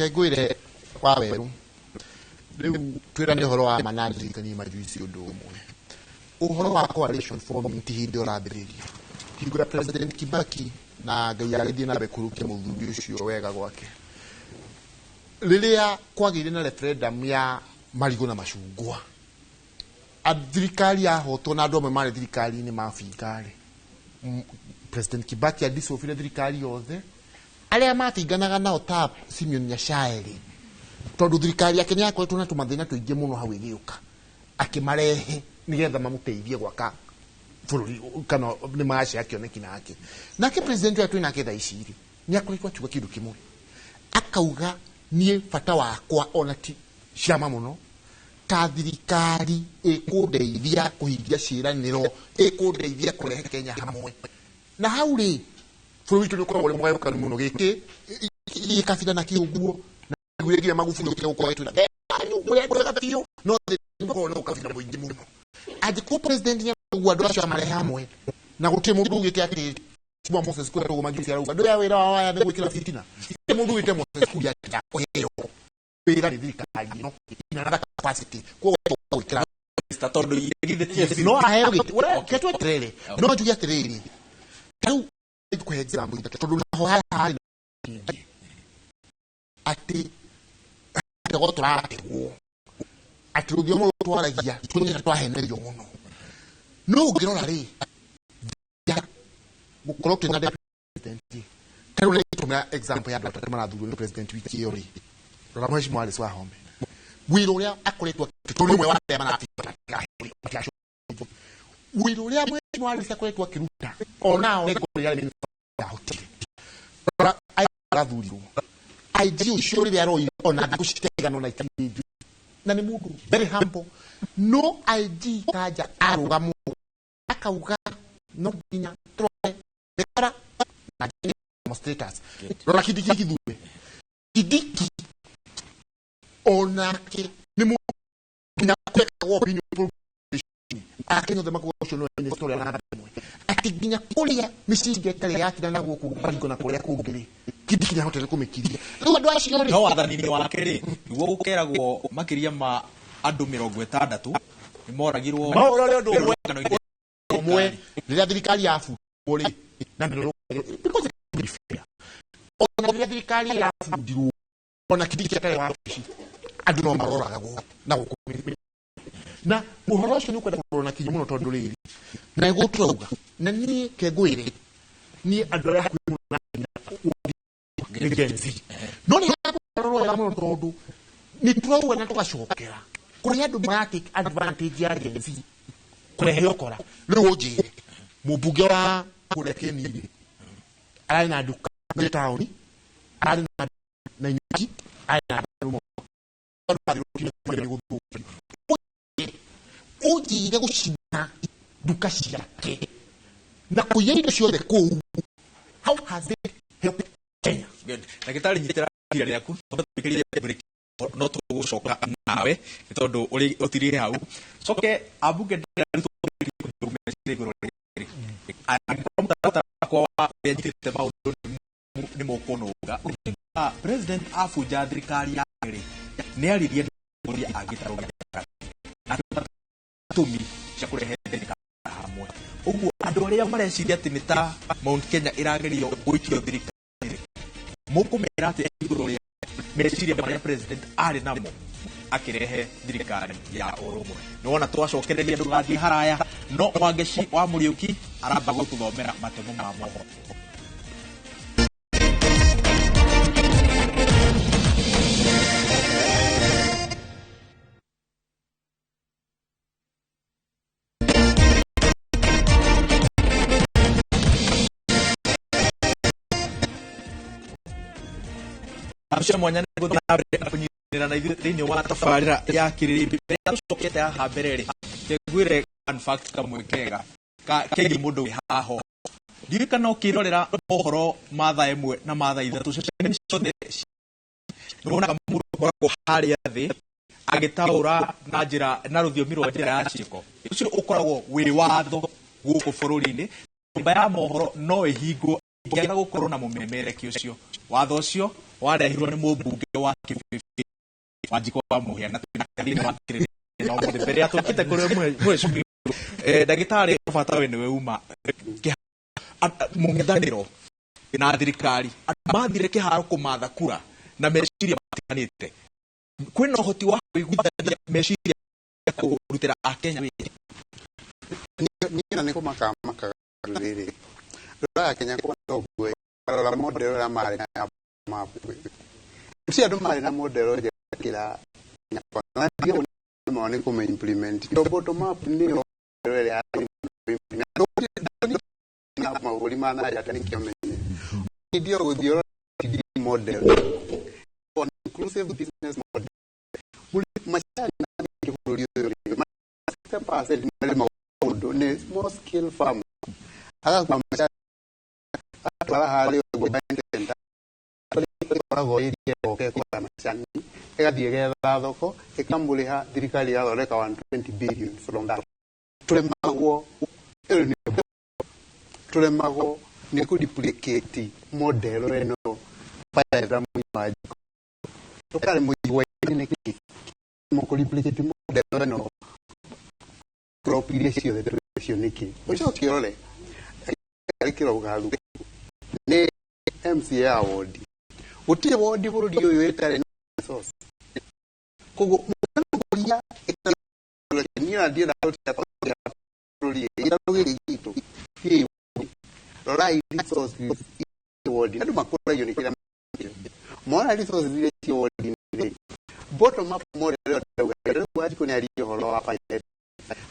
Ngwĩre Waweru rĩu twĩrane ũhoro wa manandri kani majuici ũndũ ũmwe. Ũhoro wa coalition forming ti hĩndĩ ũrambĩrĩria. Hingũra President Kibaki na Ngai agĩthiĩ na mbere kũrũkia mũthuri ũcio wega gwake. Rĩrĩa kwagĩire na referendum ya marigũ na macungwa, thirikari yahotwo na andũ amwe marĩ thirikari-inĩ mabingarĩ. President Kibaki adisofire thirikari yothe. Arĩa matinganaga nao ta Simeon Nyachae tondũ thirikari yake nĩ yakoretwo na tũmathĩna tũingĩ mũno hau ĩgĩũka, akĩmarehe nĩgetha mamũteithie gwaka bũrũri kana nĩ macia akĩoneki nake. Nake president wetu nake thaa ici rĩ, nĩ akoretwo akiuga kĩndũ kĩmwe, akauga niĩ bata wakwa ona ti ciama mũno, ta thirikari ĩkũndeithia kũhingia ciĩranĩro, ĩkũndeithia kũrehe Kenya hamwe. Na hau rĩ, bũrũri witũ nĩ ũkoragwo ũrĩ mwagũkanu mũno gĩkĩ gĩkabira na kĩũguo gwĩgire Magufuli ũkĩrwo etuna mwega biũ no thĩkorwo no kabira mũingĩ mũno. Angĩkorwo president nĩ agua andũ acio amarehe hamwe na gũtirĩ mũndũ ugĩte atĩ Simba Moses Kuria tũgũ majuici arauga ndũ ya wĩra wa nĩ gwĩkĩra fitina. Mũndũ wĩte Moses Kuria akĩheo wĩra nĩ thirikari ĩno ina na capacity kwa gwĩkĩra tondũ igithĩtie no aheo gĩtĩ ketwe trele no njugi atĩrĩrĩ rĩu kũhe example tondũ naho harĩ atĩ tego tũrategwo atĩ rũthiomo twaragia twĩna twahenerio mũno. No ũngĩrora rĩ gũkorwo twĩna president tarĩu nĩ tũmĩra example ya andũ atatũ marathurwo nĩ president wiki ĩyo rĩ, rora Mheshimiwa Alice Wahome wĩra ũrĩa akoretwo tondũ ũmwe wa arĩa marabĩta wĩra ũrĩa Mheshimiwa Alice akoretwo akĩruta onao nĩkũrĩa nĩ yahotire rora arathurirwo IG ũcio rĩrĩa aroire ona thikũ citegana na itanĩ na nĩ mũndũ very humble. No IG kaja arũgamwo akauga no nginya tũroe mekora na demonstrators rora Kindiki gĩthuure Kindiki onake nĩ mũndũ nginya kweka opinion akenya othe makuga ũcio nĩ story na ndamwe ati nginya kũrĩa mĩcinga ĩtarĩ yakira na gũkũ Baringo na kũrĩa kũngĩ Kindiki nĩahotete kũmĩkiria. Rĩu andũ acio no wathani-inĩ wake rĩ nĩguo gũkeragwo makĩria ma andũ 60 nĩ moragirwo ũmwe rĩrĩa thirikari yabutirwo rĩ na ona rĩrĩa thirikari ĩrafundirwo ona kĩndĩ kĩrĩa wabici andũ no maroraga na gũkũmĩrĩmĩra na ũhoro ũcio nĩ ũkwenda kũrorwo na kinyi mũno tondũ rĩrĩ na gũturauga na niĩ kengwĩre niĩ andũ arĩa hakuhĩ mũno na Gen Z no nĩ kũrorwo wega mũno tondũ nĩ turauga na tũgacokera kũrĩ andũ maratake advantage ya Gen Z kũrehe ũkora rĩu ũnjĩre mũmbunge wa kũrekeni ararĩ na nduka nĩ taũni ararĩ na nyaki ararĩ na rumo ũnjĩre gũcina nduka ciake na kũiya indo ciothe kũu. How has it helped Kenya? Ndagĩtarĩ nyitĩra kĩrĩa rĩaku no tũgũcoka nawe tondũ ũrĩ ũtirire hau coke abunge nĩ mũkũnũga president afunja thirikari yake nĩ aririe ũrĩa angĩtarũga tũmi cia kũrehe thirikari hamwe ũguo andũ arĩa mareciria atĩ nĩ ta Mount Kenya ĩragerio gũikio thirikari mũkũmera atĩ igũrũ rĩa meciria marĩa president arĩ namo akĩrehe thirikari ya ũrũmwe nĩ wona twacokereria ndũgathiĩ haraya no Mwangeci wa Mũriũki aramba gũtũthomera matemo ma mohoro. Acio mwanya nĩ gũthambĩra kũnyitĩrĩra na thĩinĩ wa tabarĩra ya kĩrĩrĩmbĩ rĩrĩa tũcokete haha mbere rĩ ngwĩre fun fact kamwe kega kegiĩ mũndũ wĩ haho ndirikana ũkĩrorera mohoro ma thaa ĩmwe na ma thaa ithatũ ceceni ciothe nĩwonaga mũndũ ũkoragwo harĩa thĩ agĩtaũra na njĩra na rũthiomi rwa njĩra ya ciĩko ũcio ũkoragwo wĩ watho gũkũ bũrũri-inĩ nyũmba ya mohoro no ĩhingwo ingĩaga gũkorwo na mũmemerekia ũcio watho ũcio warehirwo nĩ mũmbunge wa Kĩbibi Wanjikũ wa Mũhĩa na thĩinĩ wa kĩrĩrĩmbĩ no mũndũ mbere ya tũkĩte kũrĩa mwĩcukuru ndagĩtarĩ bata we nĩwe uma mũng'ethanĩro na thirikari mathire kĩharo kũmatha kura na meciria matiganĩte kwĩna ũhoti wa kũiguithania meciria kũrutĩra Akenya wĩra niĩ nĩ kũmakamakaga rĩrĩ rũraya Kenya kwenda ũguo rora model ya marĩ na si andũ marĩ na model njĩkĩra na ndio nĩ kũma implement bottom up nĩ rĩrĩa na maũgũri ma naja tani kĩomenye ndio gũthiora model on inclusive business model machani na kĩbũrũri ũyũ percent nĩ small scale farm aga machani atwara harĩ ũgũbandenda koragwo irie oke kwa machani egathiĩ getha thoko ĩkamũrĩha thirikari yathondeka 120 billion from that tulemagwo nĩ kũduplicate model ĩno paira Wanjikũ tũkarĩ mũigua nĩ kĩĩ mũkũduplicate model ĩno crop iria ciothe cio nĩkĩ ũcio kĩrore kĩrauga nĩ MCA award gũtirĩ award bũrũri ũyũ ĩtarĩ na resource koguo mũkũria ĩkĩnyira ndiĩ na bũrũri ĩrarũgĩrĩ gitu rora resource award andũ makũragio nĩ kĩrĩa mona resource iria cio award nĩ bottom up model rĩu Wanjikũ nĩ ariĩ ũhoro wa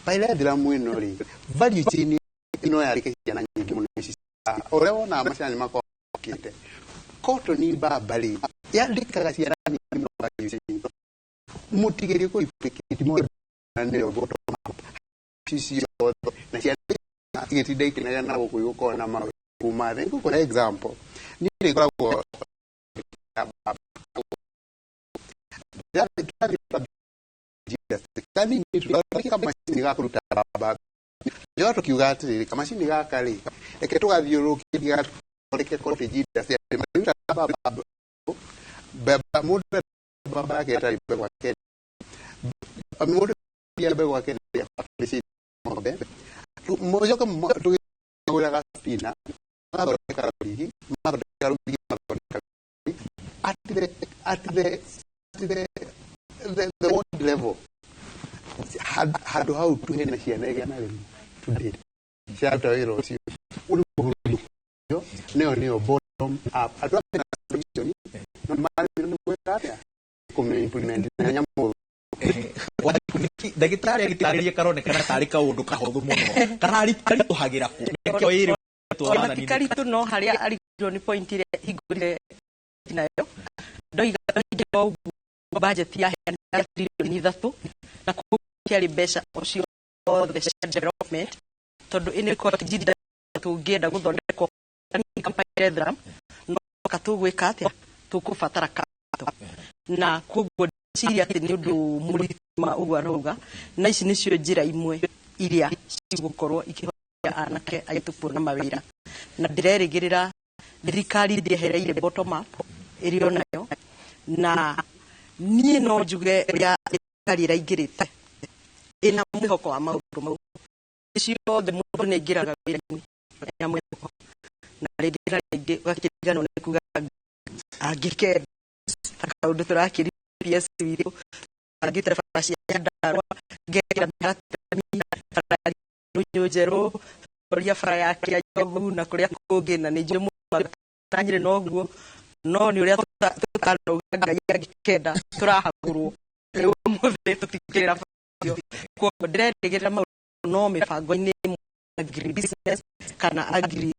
pilot la mwino rĩ value chain ino yarĩke ciana nyingĩ mũno ũrĩa wona macani makokĩte cotton mbamba-rĩ yandĩkaga ciana nyingĩ mũno value chain mũtigerie kũipĩkĩti mũno na nĩyo bottom up cicio na ciana gĩtinda ikĩnega na gũkũyũkwo na maũndũ kuma thĩ ngũkũra example niĩ nĩngoragwo kani kama machini gakuruta baba yo tukiuga atĩrĩrĩ kamacini gaka rĩ reke tũgathiũrũrũkĩria reke kote jida cia baba mũndũ baba yake atarĩ mbegũ yake mũndũ ya mbegũ yake ya papisi ng'ombe mmoja tugĩgũraga spina mathondeka rũrigi mathondeka at the world level had how to end today. Shout out heroes. Neo bottom up. Atu na solution. Normal ni kwenda kuma implement na nyamo. Ndagitari agitariria karone kana tari kaundu kahothu muno. Kana ari tuhagira ku. Nikyo iri tuana ni. Kari tu no haria ari ni point ile igurire nayo. Ndoiga ndio budget ya trilioni 3 na kukiari mbeca ocio the development tondu ine ko jidda tungenda guthondekwo kampani thram no katugwika atia tukubatara kato na kuguo ciria ati ni undu muritima ugwa roga na ici nicio njira imwe iria cigukorwo ikihoya anake aitupu na mawira na ndirerigirira thirikari ndiehereire bottom up irio nayo na nie no njuge ya thirikari iraingirite ina mwihoko wa maundu mau icio the mundu ni ngiraga wira-ini ya mwihoko na rĩrĩa rĩngĩ gakĩringana na kuga angĩkenda akaundu turakĩri PS witũ angĩtara cia ndarwa ngekĩra mĩratani njerũ ũrĩa bara yake ya Njogu na kũrĩa kũngĩ na nĩ njũĩ mũtanyire noguo no nĩ ũrĩa tũtarauga Ngai angĩkenda tũrahagũrwo rĩu mũthĩ tũtikĩrĩra koguo ndĩrerĩgĩrĩra maũndũ no mĩbango-inĩ agri business kana agri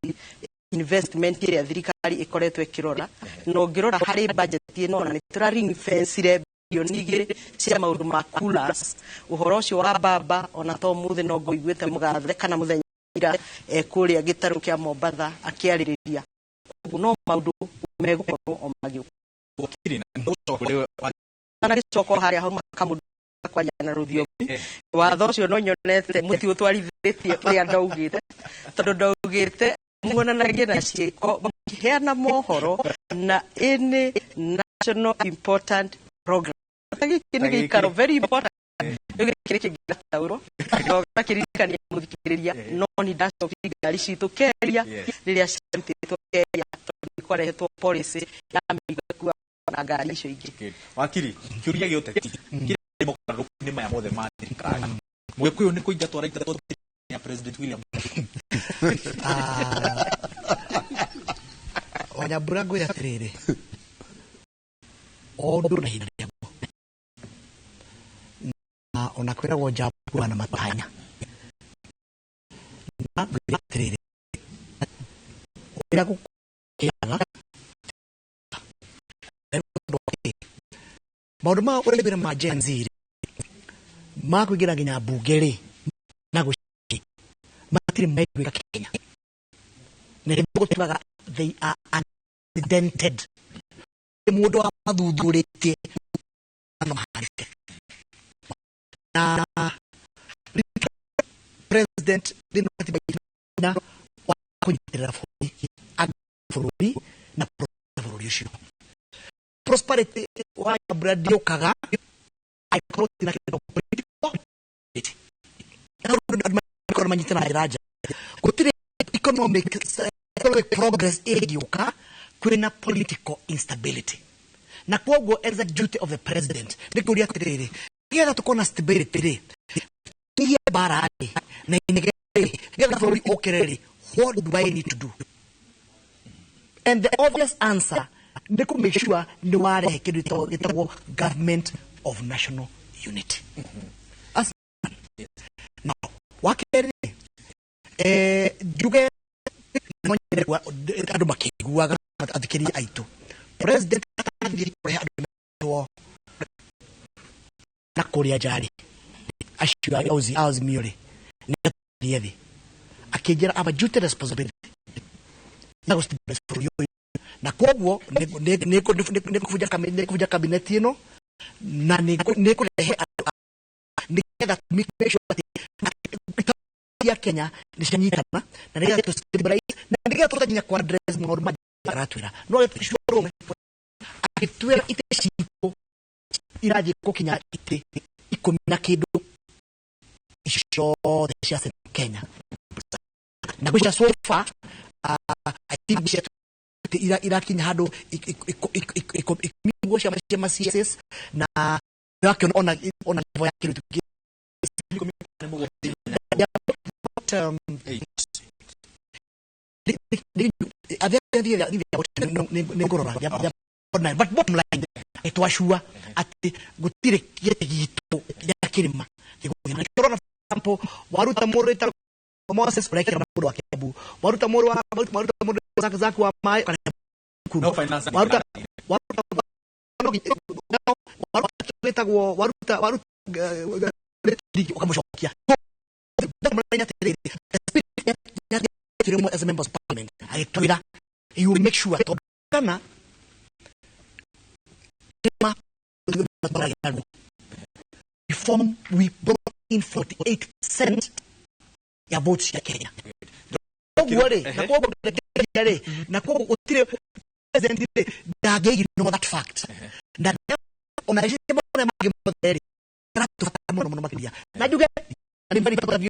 investment ĩrĩa thirikari ĩkoretwo ĩkĩrora no ngĩrora harĩ budget ĩno na nĩ tũra ring fence bilioni 2 cia maũndũ ma coolers ũhoro ũcio wa baba ona to mũthĩ no ngũiguĩte mũgathe kana mũthenya ira kũrĩa gĩtarũ kĩa Mombatha akĩarĩrĩria koguo no maũndũ megũkorwo o magĩũka na gĩcoko harĩa hau makamũndũ kwanya na rũthiomi watho ũcio no nyonete mũti ũtwarithĩtie ũrĩa ndaugĩte tondũ ndaugĩte muonanagia na ciĩko makĩheana mohoro na any national important program gĩkĩ nĩ gĩikaro very important gĩkĩ kĩngĩra tauro no gakĩririkania mũthikĩrĩria no nĩ ndacokia ngari citũ Kenya rĩrĩa cirutĩtwo Kenya tondũ kwarehetwo policy ya mĩigua na ngari icio ingĩ wakiri kĩũria gĩa ũteti kĩrĩa mogarũrũku-inĩ maya mothe ma thirikari Mũgĩkũyũ nĩ kũinga twaraita ya President William Wanyambura ngwĩra atĩrĩrĩ o ũndũ na ihinda rĩaguo na ona kwĩragwo njamba na matanya na ngwĩra atĩrĩrĩ ũrĩa gũkĩaga maũndũ ma ũrĩa ma Gen Z ma kũingĩra nginya mbunge-rĩ na gũciki matirĩ maigwĩka Kenya na gũtuaga they are unprecedented mũndũ wa mathuthurĩtie na president thĩinĩ wa katiba na wa kũnyitĩrĩra bũrũri na bũrũri ũcio prosperity wa Nyambura ndĩũkaga aikorwo tina kĩndũ political manyitana na iraja gũtirĩ economic progress ĩgĩũka kwĩna political instability na kwoguo as a duty of the president nĩ kũria atĩrĩrĩ nĩgetha tũkona stability-rĩ nĩgie mbara-rĩ na nĩgetha bũrũri ũkĩre-rĩ what do I need to do and the obvious answer nĩ kũ make sure nĩ warehe kĩndũ gĩtagwo government of national unity now wakerĩ njuge andũ makĩiguaga athikĩrĩria aitũ president atathiĩ kũrehe andũ na kũrĩa nja-rĩ acio Azimio-rĩ nĩathiĩ thĩ akĩnjĩra aba duty responsibility na gũstabilize bũrũri ũyũ na kwoguo nĩkũbunja kabineti ĩno na nĩkũrehe andũ nĩgetha make sure atĩ ya Kenya nĩcianyitana na nĩgetha tũstabilize na nĩgetha tũtakinya kwa address maũndũ ma aratwĩra no tũcũrũme agĩtwĩra itĩ citũ irathiĩ gũkinya itĩ 10 na kĩndũ icio ciothe cia Kenya na gũcia so far I think irakinya handu ikimigosha ma CSS na yake ona level yake tuki but bottom line etwashua ati gutire kiyete gitu ya kirima for example waruta moreta Moses break na muro akebu waruta muro zaku wa mai no finance waruta ukamushokia as a member of parliament you will make sure kana reform we brought in 48% ya votes ya Kenya. Na kwa utire president ile dage no that fact. Na ona je bona magemboderi. Na tutamu no makilia. Na juga ni mbali kwa vyo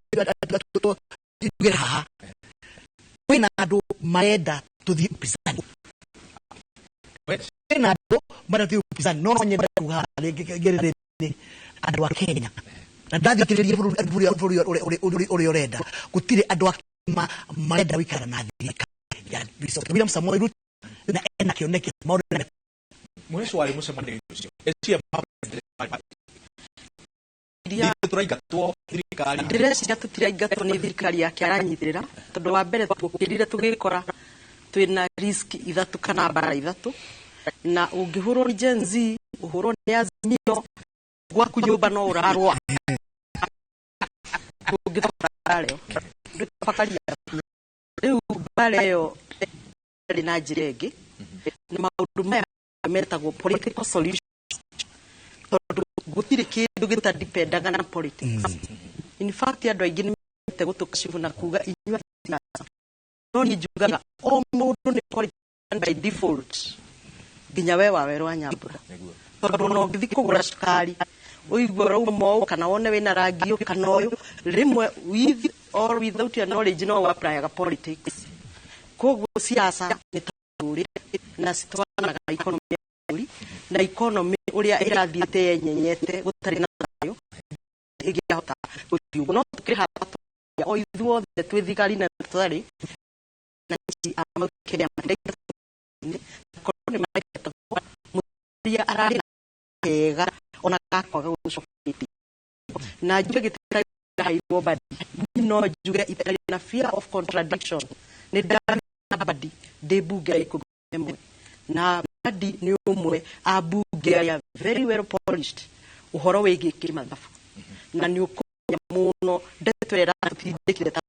juga ha. Wena do maeda to the upizani. Wena do mara the upizani no nye ba gerere ando wa Kenya. Na ndathi kiriria uri orenda gutire andu akima marenda wikara na thirika ya William Samoei Ruto na ena kioneke maurene mweso wali musemane ucio ecia dia turaigatwo thirikari ndireciria tutiraingatwo ni thirikari yake aranyithirira tondu wa mbere tukirire tugikora twina risk ithatu kana bara ithatu na ungihurwo Gen Z uhurwo ni Azimio gwaku nyumba no urarwa leo ndipakalia leo baleo na jirege na maundu maya metagwo political solutions gutire kindu gita dependaga na politics in fact andu aingi ni mete gutukashifu na kuga inywa siasa no ni jugaga o mundu ni politician by default ginya we wawe rwa nyambura tondu no ngithi kugura sukari uigora umo kana wone wina rangi kana oyo rimwe with or without your knowledge no apply ga politics koguo siasa ni turi na sitwana ga economy na economy uria irathiete yenyenyete gutari na nayo igihota gutiugo no tukira ya oithuo the twithigari na tutari na ci amakenya mandeka economy market muria arari ega ona kakwaga gucokiti na juge gitira hairo badi no juge itali na fear of contradiction ne dana badi de buga ikogemwe na badi ni umwe abuge ya very well polished uhoro wegi kimathafu na ni ukonya muno ndetwera tudikire ta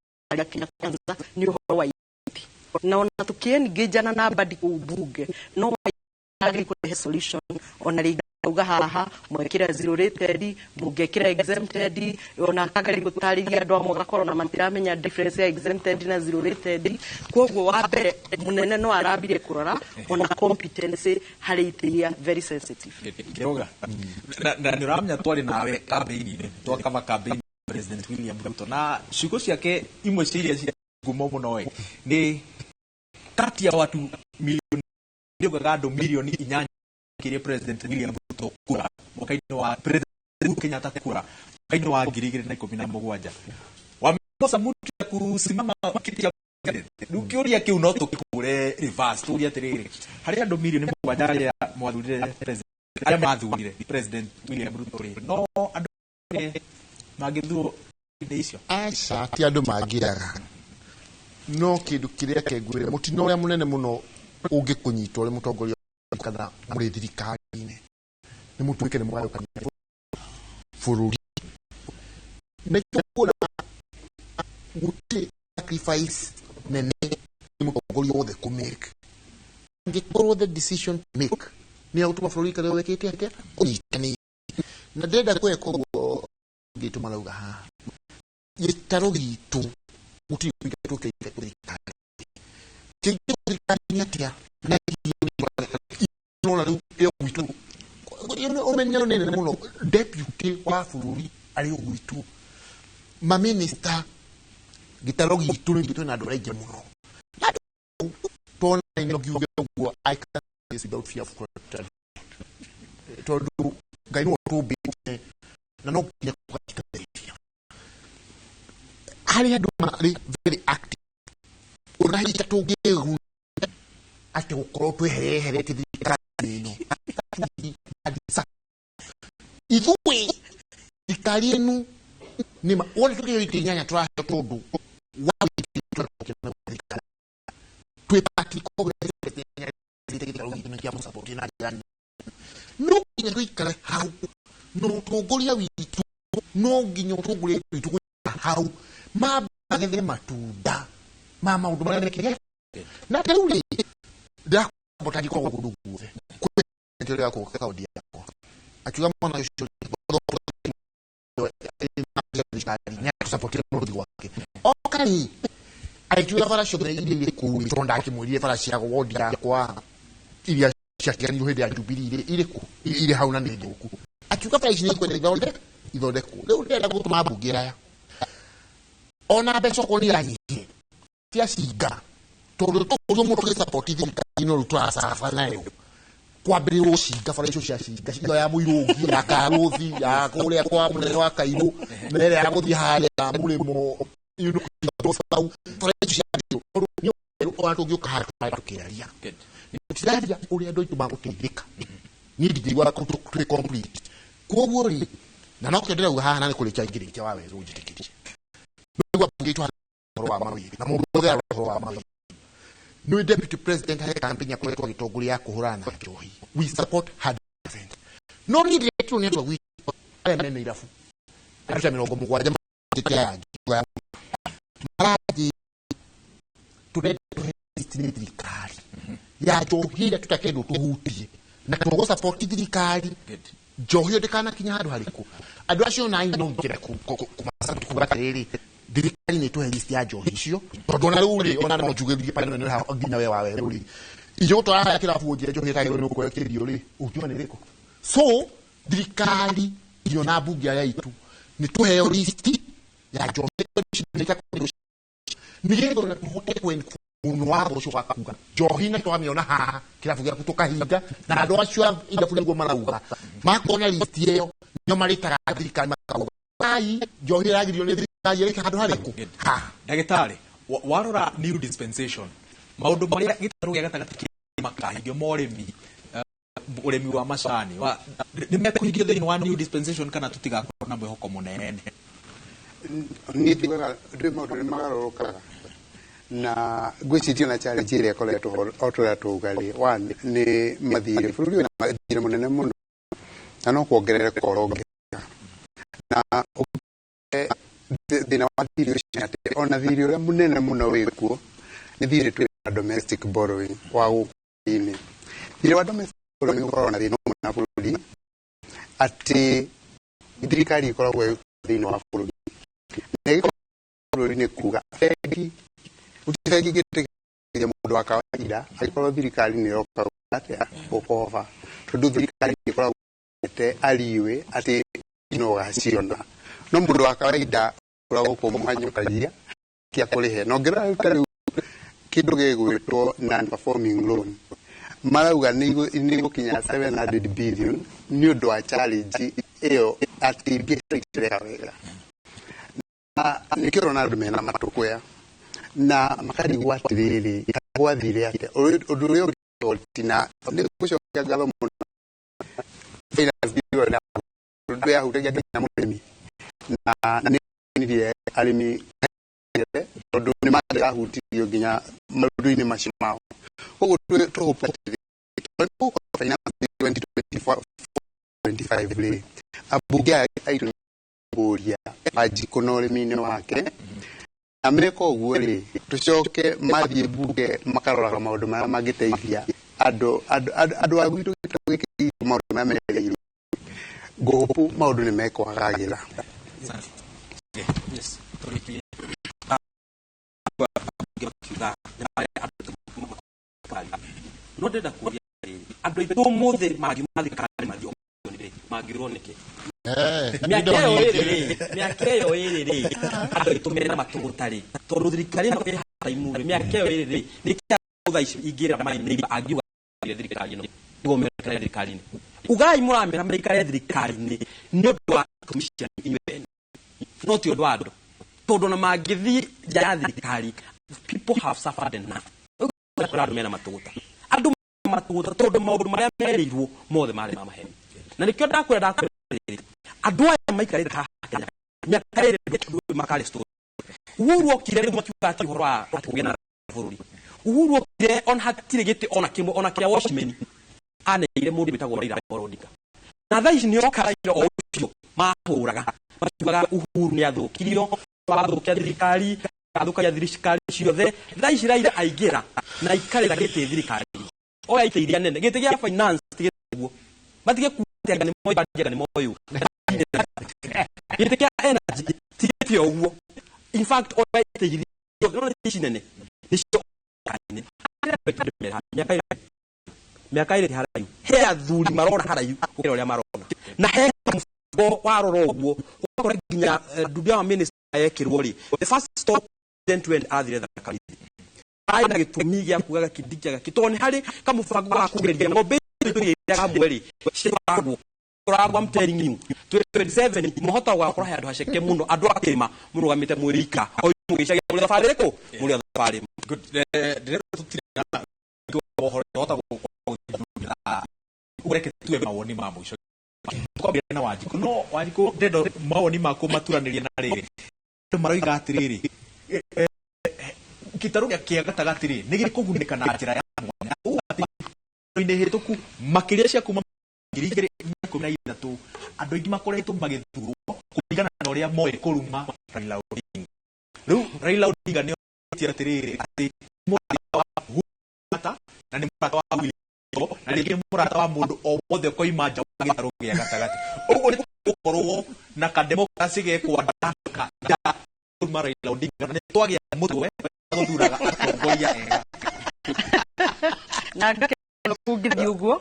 Kenya kwanza ni uhoro wa iti na ona tukiengejana na badi ubuge no agi ko solution ona uga haha mwekira zero rated mugekira exempted ona kagari gutariria ndo mugakoro na matiramenya difference ya exempted na zero rated koguo wa mbere munene no arabire kurora ona competence hari itiria very sensitive kiroga na niramenya twari nawe campaign to kama campaign President William Ruto na shugo ciake imwe ciria cia gumo muno ni kati ya watu milioni ndio gado milioni 8 kile President William Ruto kura mwaka wa President Kenyatta kura mwaka wa 2017 wamekosa mtu ya kusimama kiti cha dukiuria kiu no tukure reverse turia tiriri hari andu milioni mwajari ya mwathurire president aria mathurire President William Ruto no andu magithuo icio aca ti andu mangiraga no kindu kiria kengwire mutino uria munene muno ungikunyitwo ri mutongoria kana muri thirikari-ini ni mutuike ni mwayo kana fururi nekona guti sacrifice nene ni mutongoria wothe ku make ngikorwo the decision to make ni autuma fururi kana wekete ate unyitani na ndenda kweko guo gitu malauga ha yetaro gitu guti kwigatuke thirikari thirikari atia na omenyano nene muno deputy wa fururi ari ugwitu ma minister gitaro gitu na andu aingĩ muno tona ino giuge go I can is without fear of corruption to do gaino to be na no ya kwa kitaifa hali ya domari very active unahita tugeru ate ukoro twehere tidikano adisa ivuwe ikalienu nima wale tukio itinyanya twa todo wapi tukio twe party ko na kia support na yani no kinyo ikale how no togolia witu no ginyo togolia witu how mabageze matuda mama udumana nekiria na teule da botaki kwa kudugu kwa yako kwa audio yako akiwa mwana yosho ni support mrudi wake okani aikiwa fara shogre ile kuitonda kimulie fara shia kwa wodi yakwa ili shakani hede ya jubili ile hauna ndio huku akiwa fara ishini kwa ndio idode ku leo ndio kutuma bugira ya ona beso ko ni yanyi tia siga todo mo to support ile kino lutwa safa nayo kwa brio siga fara shosha siga ya muiro ya karothi ya kule kwa mune wa kairu mbele ya kodi hale ya mule mo ino to fara shosha ni watu gyoka hata kiaria kitaria uri ando tubango kidika ni digwa ko to complete ko wori na nakendera uhaana ni kule chaigiri cha wawe rujitikije kwa ngitwa roa mawi na mundu roa mawi no deputy president ha campaign ya kwetu kitoguli ya kuhurana johi we support her event no need to netwa we ale nene irafu acha mirongo mugwaje tetea ya maraji tudete thirikari ya johi ya tutakendo tuhutie na tugo support thirikari johi ndekana kinya handu hariku andu acio na ino ngire kumasa tukubatiriri thirikari ni tuhe list ya johi icio tondu na ruri ona no jugerie pale no ha nginya we wawe ruri iyo to aha kila fuji johi ta no ko kirio ri ukiwa niriko so thirikari iyo na bunge ya itu ni tuhe list ya johi nigego na tuhote kwen unwabo sho kakuga johi na to amiona ha kila fugi kutoka hinga na ndo acio ida fuligo malauga makona list yeo nyo marita thirikari makauga ai johi ragirio ni thirikari handu hariku ha ndagitari warora new dispensation maundu maria gitarugia gatagati makahigio moremi uremi wa macani wa nimekuhigio thini wa new dispensation kana tutigakorwo na mwihoko munene ni tiga ndwe maundu magaroroka na gwicitio na challenge ile koletwo otora tugali one ni mathire bũrũri na mathire munene muno na no kuongerereka koroge na thina wa thiri ati ona thiri uria munene muno wikuo ni thiri twi domestic borrowing wa gukini thiri wa domestic borrowing ukorona thina na bũrũri ati thirikari ikoragwo thina wa bũrũri na bũrũri ni kuga bengi utifegi gite mundu wa kawaida aikorwo thirikari ni roka atia gukova tondu thirikari ikoragwo te aliwe ati ino gaciona no mundu wa kawaida kuragwo kumanyukagia kia kurihe no ngira kare kindu gegwitwo non performing loan marauga ni gukinya 700 billion ni undu wa challenge iyo ati biashara wega na nikirona andu mena matukwea na makari gwatiriri gwathire ate undu uyu tina ni gucokia ngatho muno finance na undu ya hutagia na murimi na ni alimi tondu ni maga hutirio nginya maundu-ini macio mao koguo tuhupatire finance 2024-25 abunge aitu buria ajiko na urimi-ini wake na meko guo ri tucoke mathie bunge makarora maundu maya magiteithia andu agwitu gitugiki maundu maya merereiru gopu maundu ni mekwagagira yes no ndenda kuria andu aitu mothe magimathikari magironeke miakeo iri andu aitu mena matugutari tondu thirikari no ihata imure miakeo iri tha ici ingĩra mai nĩ angiuga thirikari no nĩguo mekare thirikari-inĩ ugai mũramera mekare thirikari-inĩ nĩ ũndũ wa commission inyuĩ no ti ũndũ wa andũ tondũ na mangĩthiĩ nja ya thirikari people have suffered enough andũ mena matũgũta andũ matũgũta tondũ maũndũ marĩa merĩirwo mothe marĩ ma maheni na nĩkĩo ndakwĩra andũ aya maikarĩte haha Kenya mĩaka ĩrĩ makare story Uhuru okire rĩu makiuga ati ũhoro wa kũgĩa na bũrũri Uhuru okire on hatirĩ gĩtĩ ona kĩmwe ona kĩa watchman aneire mũndũ wĩtagwo Raila Odinga na thaa ici nĩo Raila o ũcio mahũraga makiugaga Uhuru nĩ athũkirio wathũkia thirikari athũkia thirikari ciothe thaa ici Raila aingĩra na ikarĩra gĩtĩ thirikari oya itĩ iria nene gĩtĩ gĩa finance tigĩguo matige kuutia nĩ moyo banjega nĩ moyo gĩtĩ kĩa energy tigĩtio ũguo in fact oya itĩ iria ici nene nĩcio miaka ĩrĩ haraihu he athuri marona haraihu gũkĩra ũrĩa marona na he mũbango warora ũguo ũgakora nginya ndudu ya minister yekĩrwo rĩ the first stop president went athire thakari ai na gĩtũmi gĩa kugaga kĩndikĩaga tondũ nĩ harĩ kamũbango wa kũgeria ng'ombe iria kamweri ciagwo kuragwa I'm telling you 27 muhota gũgakora handũ haceke mũno andũ akĩrĩma mũrũgamĩte mwĩrika o mũgĩcagia mũrĩ thabarĩ rĩkũ mũrĩ thabarĩ ureke tuwe mawoni ma mwisho kwambia na Wanjiku no Wanjiku ndendo mawoni mako maturanĩria na rĩrĩ andũ maroiga atĩrĩrĩ gĩtarũ kĩa gatagati rĩ nĩ gĩkũgunĩka na njĩra ya mwanya ũgati-inĩ hĩtũku makĩria cia kuma 2013 andũ aingĩ makoretwo magĩthurwo kũringana na ũrĩa moĩ kũruma Raila Odinga rĩu Raila Odinga nĩ oigĩte atĩrĩrĩ atĩ mũrata wa Uhuru na nĩ mũrata wa William na rĩngĩ mũrata wa mũndũ o wothe koima nja wa gĩtarũ gĩa gatagati ũguo nĩ gũkorwo na kademokrasi gekwandaka kũruma Raila Odinga na nĩ twagĩa mũtwe gũthuraga atongoria ega na ngakĩra kũngĩthiĩ ũguo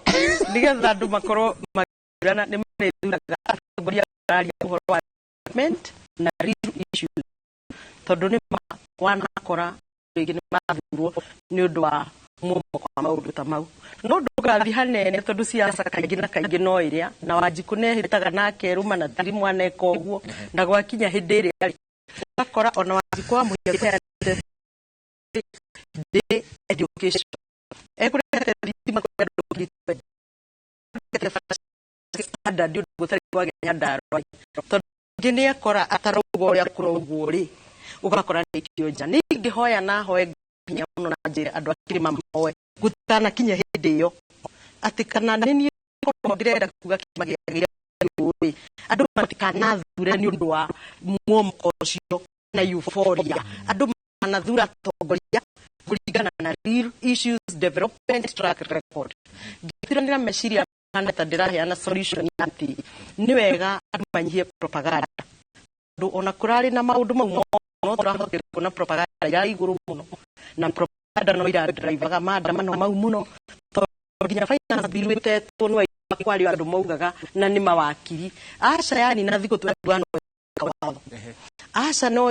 nĩgetha andũ makorwo magĩthurana nĩ marĩthuraga atongoria araria ũhoro wa development na real issues tondũ nĩ wanakora rĩngĩ nĩ mathurwo nĩ ũndũ wa mũmoko wa maũndũ ta mau no ndũgathiĩ hanene tondũ siasa kaingĩ na kaingĩ no ĩrĩa na Wanjiku nĩehĩtaga nake ruma na tiri mwaneka ũguo na gwakinya hĩndĩ ĩrĩa akora ona Wanjiku wa mũhiano the education ekurete thitima kwa ndũkĩtwe standard ndio gũtarĩ kwagenya ndarwa tondũ nĩ akora atarauga ũrĩa kũrogwo rĩ ũgakora nĩ kĩonja ningĩ hoya na hoye hinya mũno na njĩra andũ akĩrĩma mahoe gũtana kinya hĩndĩ ĩyo atĩ kana nĩ niĩ ndĩrenda kuga kĩmagĩagĩra ũĩ andũ matikanathure nĩ ũndũ wa mũmoko ũcio na euphoria andũ manathura atongoria kũringana na real issues development track record ngĩtiranĩra meciria kana ta ndĩraheana solution atĩ nĩ wega andũ manyihie propaganda andũ ona kũrarĩ na maũndũ mau no tũrahotire kuona propaganda ya igũrũ mũno na propaganda no ira-drivaga maandamano mau mũno tondũ nginya finance bill ĩtetwo nĩ kwarĩ andũ maugaga na nĩ mawakiri aca yani na thikũ twatuano watho aca no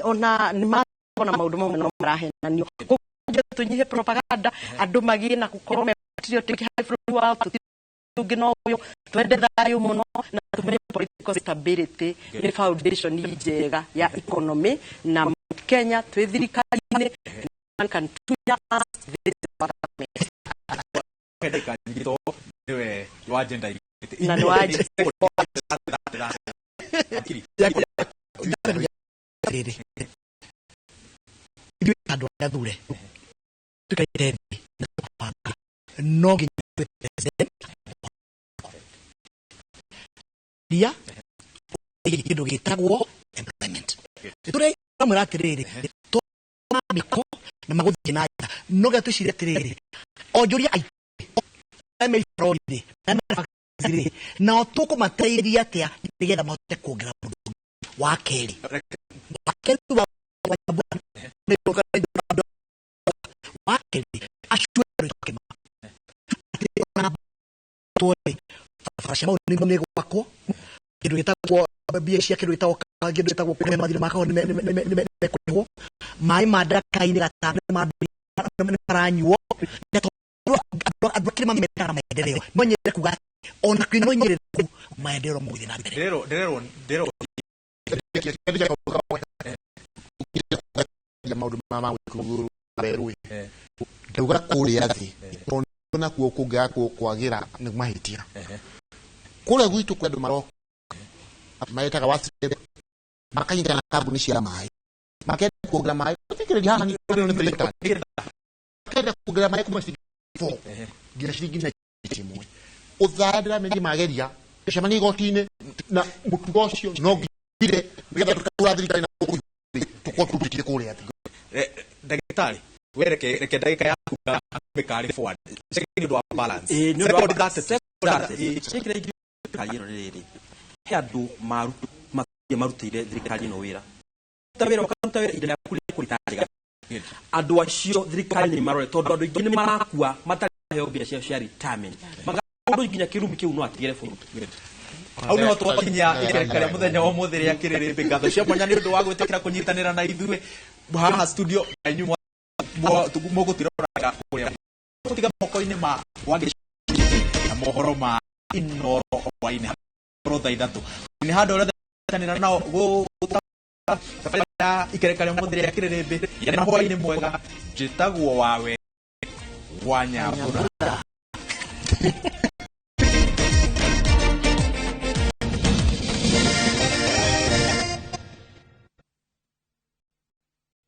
ona nĩ makona maũndũ mau no marahenanio kũguo tũnyihe propaganda andũ magĩe na gũkorwo patriotic high bũrũri wa tũngĩ no ũyũ twende thayũ mũno na tũmenye political stability nĩ foundation njega ya economy na Kenya twĩ thirikari-inĩ can tunya this department niwe wa agenda na nĩ wa andũ arĩa thure tukaire no nginya president dia kĩndũ gĩtagwo employment tũrĩ amwe atĩrĩrĩ tũmamĩko na magũthiĩ na njĩra no gatucire atĩrĩrĩ onjoria aitũ emeri bũrũri-rĩ emeri nao tũkũmateithia atĩa nĩgetha mahote kuongerera mũndũ wa kerĩ acuerĩ tũkĩma barabara nĩ gwakwo kĩndũ gĩtagwo mbia cia kĩndũ gĩtagwo kũrĩha mathirĩ makao nĩ mekũrĩhwo maĩ ma ndaka-inĩ gatano nĩ mambĩrĩria maranyuo na andå akä rä mametaga maendeleo no nyende kuga ona kwä no nyere ku maendeleo må githä na mbere maundu ma gwikuru berui ndauga kuria thi ona kuo kunga kwagira ni mahitia kuria gwitu kwa andu maroko maetaga wasi makainga na kambuni cia mai makenda kuongra mai fikiri haha ni kenda kuongra mai kuma fo gira shiringi na timwe uthadira mengi mageria cemani igoti-inĩ na mũtugo ũcio no ngire nĩgetha tũkaura thirikari na tukorwo tũrutĩtie kũrĩa thĩ ndagĩtarĩ reke ndagĩka yaku mĩkarĩ forward nĩ ũndũ wa balance thirikari ĩno rĩrĩ he andũ marutĩire thirikari ĩno wĩra wakaruta wĩra ihinda rĩaku rĩkũrĩtarĩga andũ acio thirikari nĩ marore tondũ andũ aingĩ nĩ marakua matarĩ maheo mbia ciao cia retirement mũndũ nginya kĩrumi kĩu no atigĩre bũrũri au nĩho twakinya ikereka rĩa mũthenya wa ũmũthĩ rĩa kĩrĩrĩmbĩ ngatho cia mwanya nĩ ũndũ wa gwĩtĩkĩra kũnyitanĩra na ithuĩ haha studio na inyuĩ mũgũtiroraga kũrĩa tũtiga moko-inĩ ma wagĩcii na mohoro ma Inoro hwainĩ tha ithatũ nĩ handũ ũrĩa nyitanĩra nao thabarĩ ya ikereka rĩa mũthĩ rĩa kĩrĩrĩmbĩ na hwainĩ mwega njĩtagwo wawe wa Nyambura